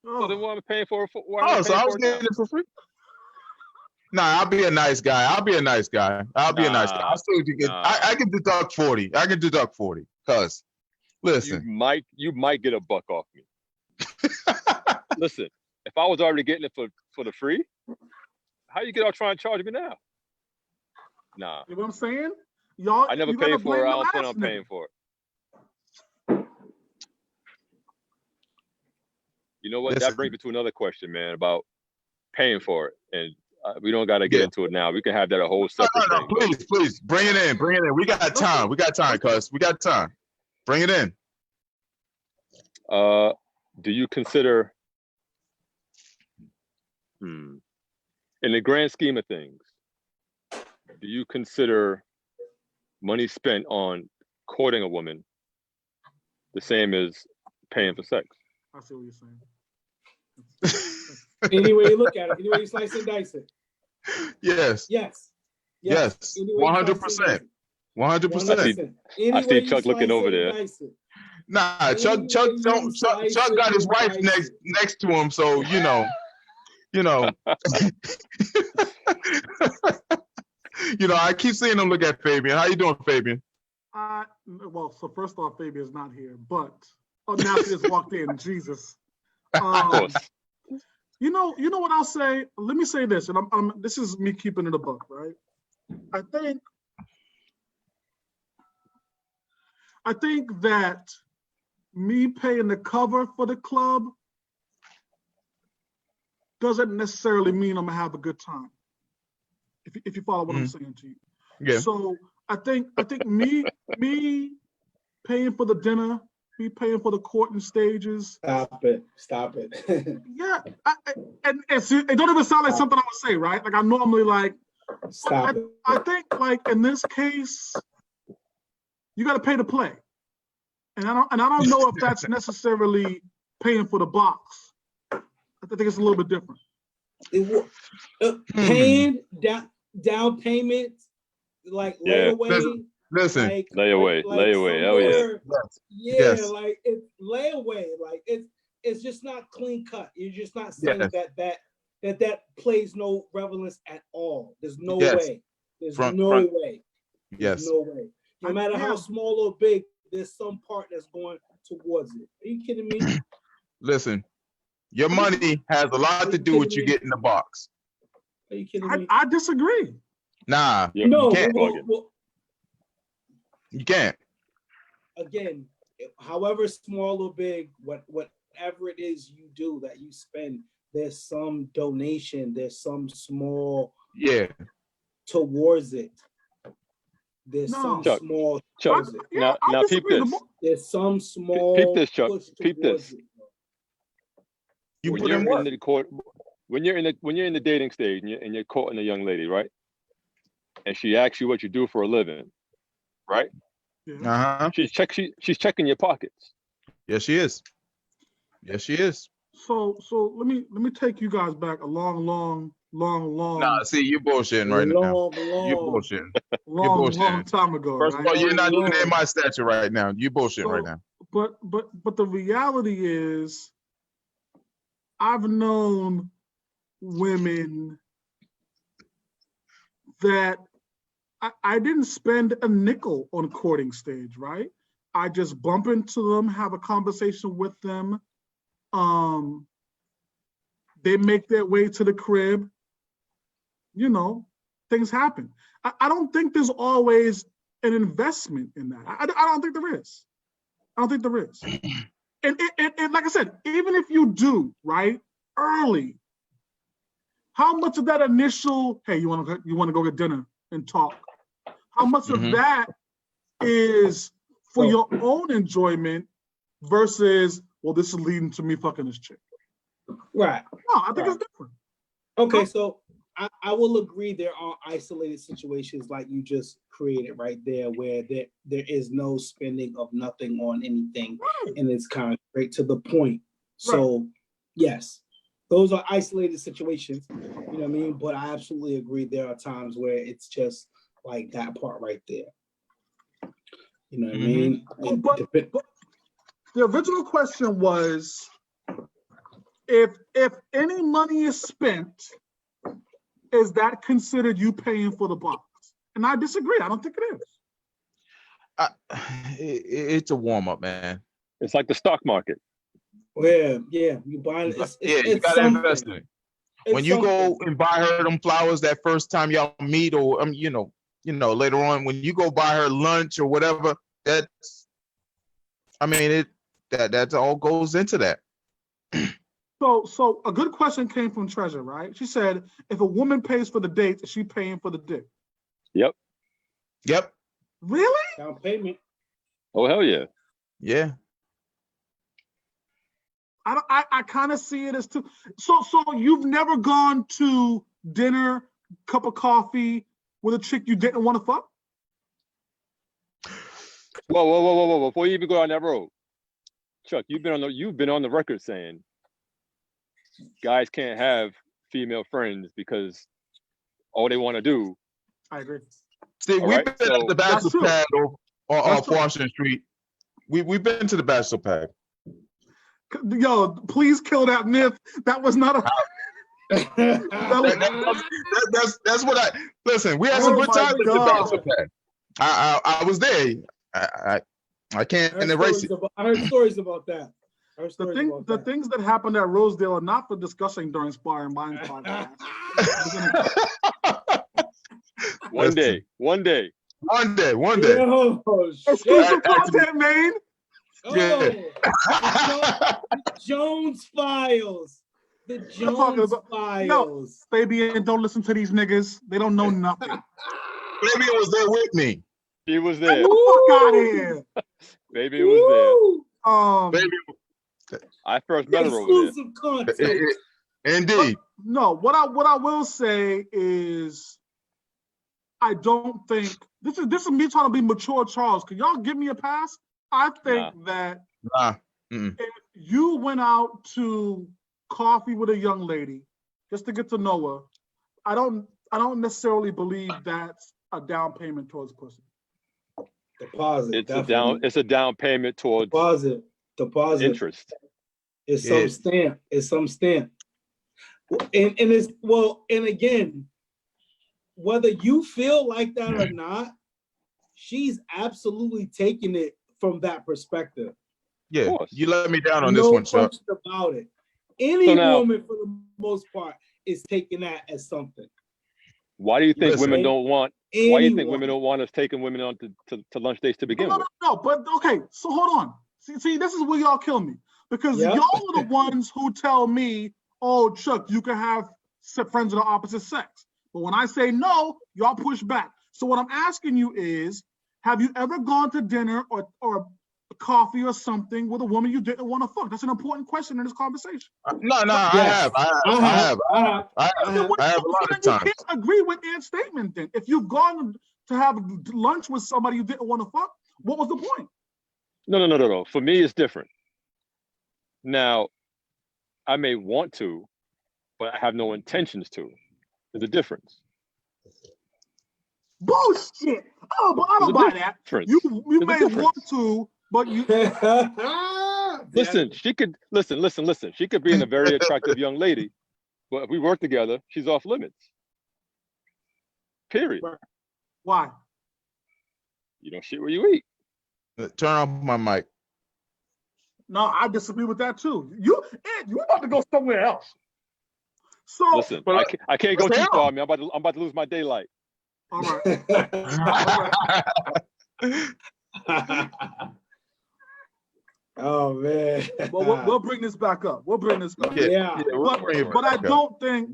So then why am I paying for it? So I was getting it for free? Nah, I'll be a nice guy. I'll be a nice guy. I can deduct 40. I can deduct 40. Cause listen. You might get a buck off me. Listen, if I was already getting it for the free, how you get out trying to charge me now? Nah. You know what I'm saying? Y'all, I never paid for it. I don't plan on paying for it. You know what? That brings me to another question, man, about paying for it. And we don't got to get into it now. We can have that a whole separate thing. Please, bring it in. Bring it in. We got time. We got time, cuz. We got time. Bring it in. Do you consider, in the grand scheme of things, do you consider money spent on courting a woman the same as paying for sex? I see what you're saying. Any way you look at it, any way you slice and dice it. Yes. 100%. 100%. I see Chuck looking over there. Nah, Chuck got his wife next to him, so you know. I keep seeing him look at Fabian. How you doing, Fabian? Well, so first off, Fabian's not here, but now he just walked in. Jesus. Of course. You know what I'll say? Let me say this, and this is me keeping it a buck, right? I think that me paying the cover for the club doesn't necessarily mean I'm gonna have a good time. If you follow what I'm saying to you. Yeah. So I think me paying for the dinner, me paying for the courting stages. Stop it. Yeah, it don't even sound like something I would say, right? Like I'm normally like, stop it. I think like in this case, you got to pay to play, and I don't know if that's necessarily paying for the box. I think it's a little bit different. Paying down payments, like layaway. Listen, like, layaway. Oh yeah. Yes. Like it's layaway. Like it's just not clean cut. You're just not saying that plays no relevance at all. There's no way. There's no way. Yes. No way. No matter how small or big, there's some part that's going towards it. Are you kidding me? Listen, your money has a lot to do with you getting the box. Are you kidding me? I disagree. Nah, no, you can't. You can't. Again, however small or big, whatever it is you do that you spend, there's some donation, there's some small towards it. There's some Chuck, small Chuck. Now peep this. There's some small peep this, Chuck. Peep this. You when you're in the court, when you're in the dating stage and you're courting a young lady, right? And she asks you what you do for a living, right? Uh-huh. She's checking your pockets. Yes, she is. So let me take you guys back a long. Nah, see, you bullshitting right now. You bullshitting. Long time ago. First of all, you're not looking at my stature right now. You bullshitting right now. But the reality is, I've known women that I didn't spend a nickel on courting stage, right? I just bump into them, have a conversation with them. They make their way to the crib. You know, things happen. I don't think there's always an investment in that. I don't think there is. I don't think there is. And like I said, even if you do, right, early, how much of that initial, hey, you want to go get dinner and talk? How much of that is for your own enjoyment versus, well, this is leading to me fucking this chick? Right. No, I think it's different. Okay, so I will agree there are isolated situations like you just created right there where there is no spending of nothing on anything, and it's kind of straight to the point. So yes, those are isolated situations, you know what I mean? But I absolutely agree there are times where it's just like that part right there. You know what I mean? But the original question was, if any money is spent, is that considered you paying for the box? And I disagree. I don't think it is. It's a warm up, man. It's like the stock market. Yeah, you buy it. You gotta invest in it. When you go and buy her them flowers that first time y'all meet, or you know, later on when you go buy her lunch or whatever, that's that all goes into that. So a good question came from Treasure, right? She said, if a woman pays for the date, is she paying for the dick? Yep. Really? Down payment. Oh, hell yeah. Yeah. I kind of see it as two. So you've never gone to dinner, cup of coffee with a chick you didn't want to fuck? Whoa. Before you even go down that road, Chuck, you've been on the record saying guys can't have female friends because all they want to do. I agree. See, we've been at the bachelor pad off Washington Street. We've been to the bachelor pad. Yo, please kill that myth. That was not a. That's what I listen. We had some good times at the bachelor pad. I was there. I can't erase it. I heard stories about that. The things that happened at Rosedale are not for discussing during Sparring Minds podcast. One day. Yo, exclusive content, Maine. Yeah. The Jones Files. The Jones Files. No, Fabian, don't listen to these niggas. They don't know nothing. Fabian was there with me. He was there. Get the fuck out of here. Baby was there. Baby. I first met her over Exclusive content. Indeed. No, what I will say is, I don't think this is me trying to be mature, Charles. Can y'all give me a pass? I think that if you went out to coffee with a young lady just to get to know her, I don't necessarily believe that's a down payment towards pussy. Deposit. It's a down payment towards deposit interest. It's some stamp. It's some stamp. And it's and again, whether you feel like that or not, she's absolutely taking it from that perspective. Yeah, you let me down on this one, Chuck. No question about it. Any woman, for the most part, is taking that as something. Why do you think women don't want? Why do you think women don't want us taking women on to lunch dates to begin with? No, but okay. So hold on. See, this is where y'all kill me, because y'all are the ones who tell me, "Oh, Chuck, you can have friends of the opposite sex." But when I say no, y'all push back. So what I'm asking you is, have you ever gone to dinner or coffee or something with a woman you didn't want to fuck? That's an important question in this conversation. No, I have a lot of times. You can't agree with Ant's statement then. If you've gone to have lunch with somebody you didn't want to fuck, what was the point? No. For me, it's different. Now, I may want to, but I have no intentions to. There's a difference. Bullshit. Oh, but I don't buy that. You may want to, but you listen. She could listen. She could be a very attractive young lady, but if we work together, she's off limits. Period. Why? You don't shit where you eat. Turn off my mic. No, I disagree with that too. Ed, you about to go somewhere else. So Listen, I can't go too far. I mean, I'm about to lose my daylight. all right. Oh man. Well, we'll bring this back up. We'll bring this back. Yeah. But I don't think.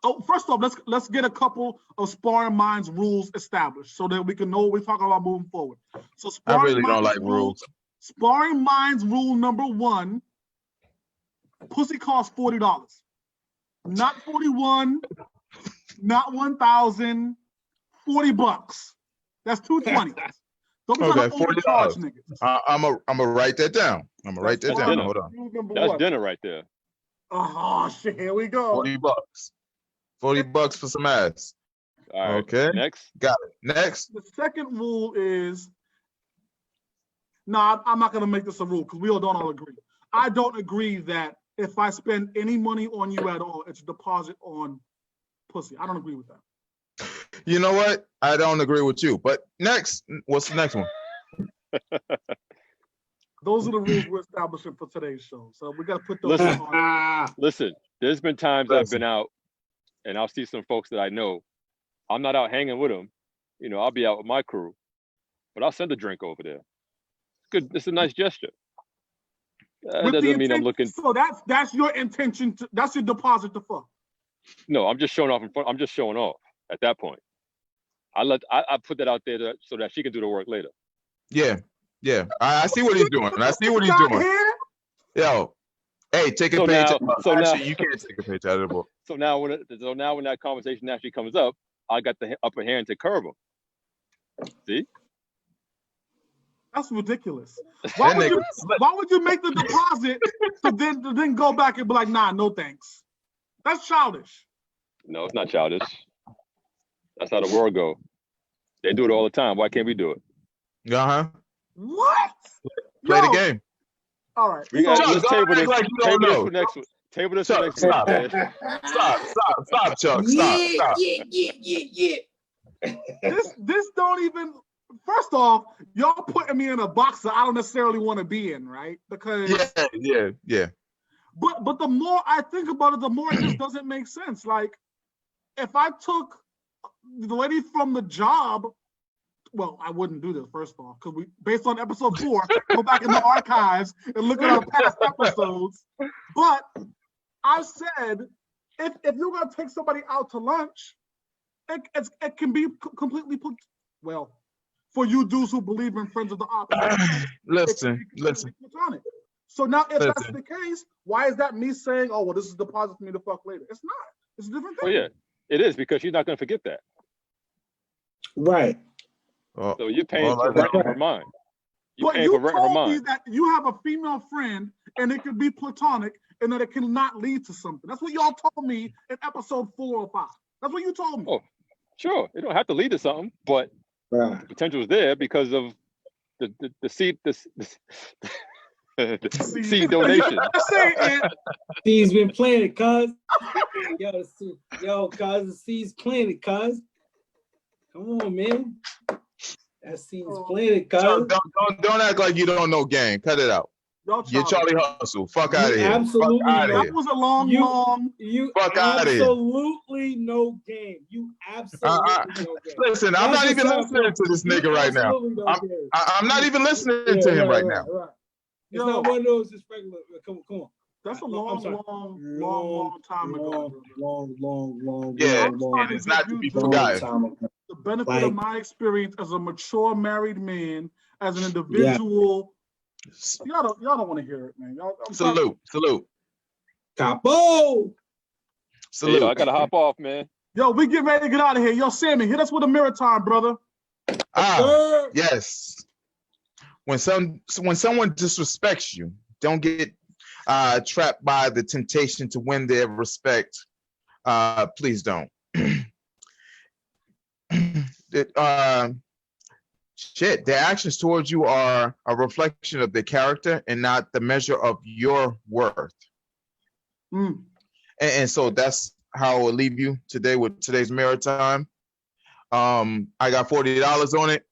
Oh, first off, let's get a couple of Sparring Minds rules established so that we can know what we're talking about moving forward. So I really don't like rules. Sparring Minds rule number 1: pussy costs $40, not 41, not 1,000, $40. That's $220. Don't be trying to overcharge niggas. I'm gonna write that down. Write that down. Dinner. Hold on. That's dinner right there. Oh shit! Here we go. $40. $40 for some ass. All right. Okay. Next. Got it. Next. The second rule is, I'm not gonna make this a rule because we don't all agree. I don't agree that if I spend any money on you at all, it's a deposit on pussy. I don't agree with that. You know what? I don't agree with you. But next, what's the next one? Those are the rules we're establishing for today's show. So we got to put those Listen. on. Listen, there's been times I've been out and I'll see some folks that I know. I'm not out hanging with them. You know, I'll be out with my crew, but I'll send a drink over there. It's good. It's a nice gesture. That doesn't mean I'm looking. So that's your intention. That's your deposit to fuck. No, I'm just showing off in front. I'm just showing off at that point. I put that out there so that she can do the work later. Yeah. I see what he's doing. Yo, hey, take a page. Actually, you can't take a page out of the book. So now when that conversation actually comes up, I got the upper hand to curb him. See? That's ridiculous. Why would you make the deposit to then go back and be like, nah, no thanks? That's childish. No, it's not childish. That's how the world go. They do it all the time. Why can't we do it? What? Play the game. All right. We got let's table this. Table this for next week. Table this for next week. Stop, Chuck. Stop. Yeah. This don't even. First off, y'all putting me in a box that I don't necessarily want to be in, right? Because yeah. But the more I think about it, the more it just doesn't make sense. Like, if I took the lady from the job, well, I wouldn't do this first off, because we, based on episode 4, go back in the archives and look at our past episodes. But I said, if you're gonna take somebody out to lunch, it can be completely put. Well, for you dudes who believe in friends of the opposite. Listen. Platonic. So now, if that's the case, why is that me saying, "Oh, well, this is deposit for me to fuck later"? It's not. It's a different thing. Well, yeah, it is, because she's not going to forget that. Right. So you're paying for rent in her mind. You're paying for rent in her mind. You told me that you have a female friend, and it could be platonic, and that it cannot lead to something. That's what y'all told me in episode 4 or 5. That's what you told me. Oh, sure. It don't have to lead to something, but the potential is there because of the seed. The seed donation. Seed's been planted, cuz. Cuz the seed's planted, cuz. Come on, man. That seed's planted, cuz. Don't act like you don't know game. Cut it out. You're Charlie Hustle. Fuck out of here. Absolutely. That was a long. You fuck out of here. Absolutely no game. You absolutely no game. Listen, I'm not even listening to this nigga right now. I'm not even listening to him right now. It's not one of those just regular. Come on. That's a long time ago. Long. Yeah, and it's not to be forgotten. The benefit of my experience as a mature married man, as an individual. Y'all don't want to hear it, man. Salute. Capo. Salute. I gotta hop off, man. Yo, we get ready to get out of here. Yo, Sammy, hit us with a mirror time, brother. Yes. When someone disrespects you, don't get trapped by the temptation to win their respect. Please don't. Their actions towards you are a reflection of their character and not the measure of your worth. And so that's how I will leave you today with today's mirror time. I got $40 on it.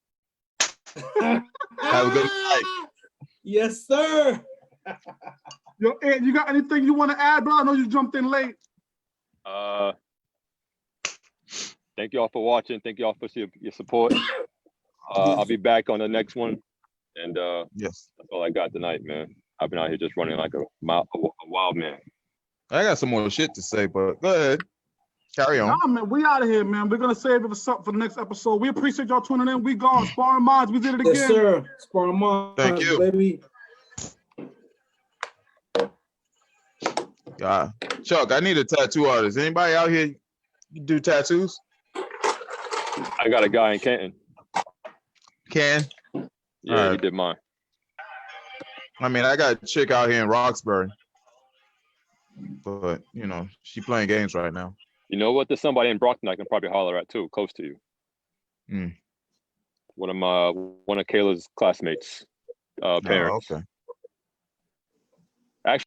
Have a good night. Yes, sir. Yo, Ed, you got anything you want to add, bro? I know you jumped in late. Thank you all for watching. Thank you all for your support. I'll be back on the next one. And Yes. that's all I got tonight, man. I've been out here just running like a wild man. I got some more shit to say, but go ahead. Carry on. Nah, man, we out of here, man. We're gonna save it for the next episode. We appreciate y'all tuning in. We gone. Sparring Minds. We did it again. Yes, sir. Sparring Minds. Thank you. Baby. Yeah. Chuck, I need a tattoo artist. Anybody out here do tattoos? I got a guy in Canton. Can? Yeah, All he did mine. I mean, I got a chick out here in Roxbury, but you know, she playing games right now. You know what? There's somebody in Brockton I can probably holler at too, close to you. Mm. One of Kayla's classmates, parents. Oh, okay.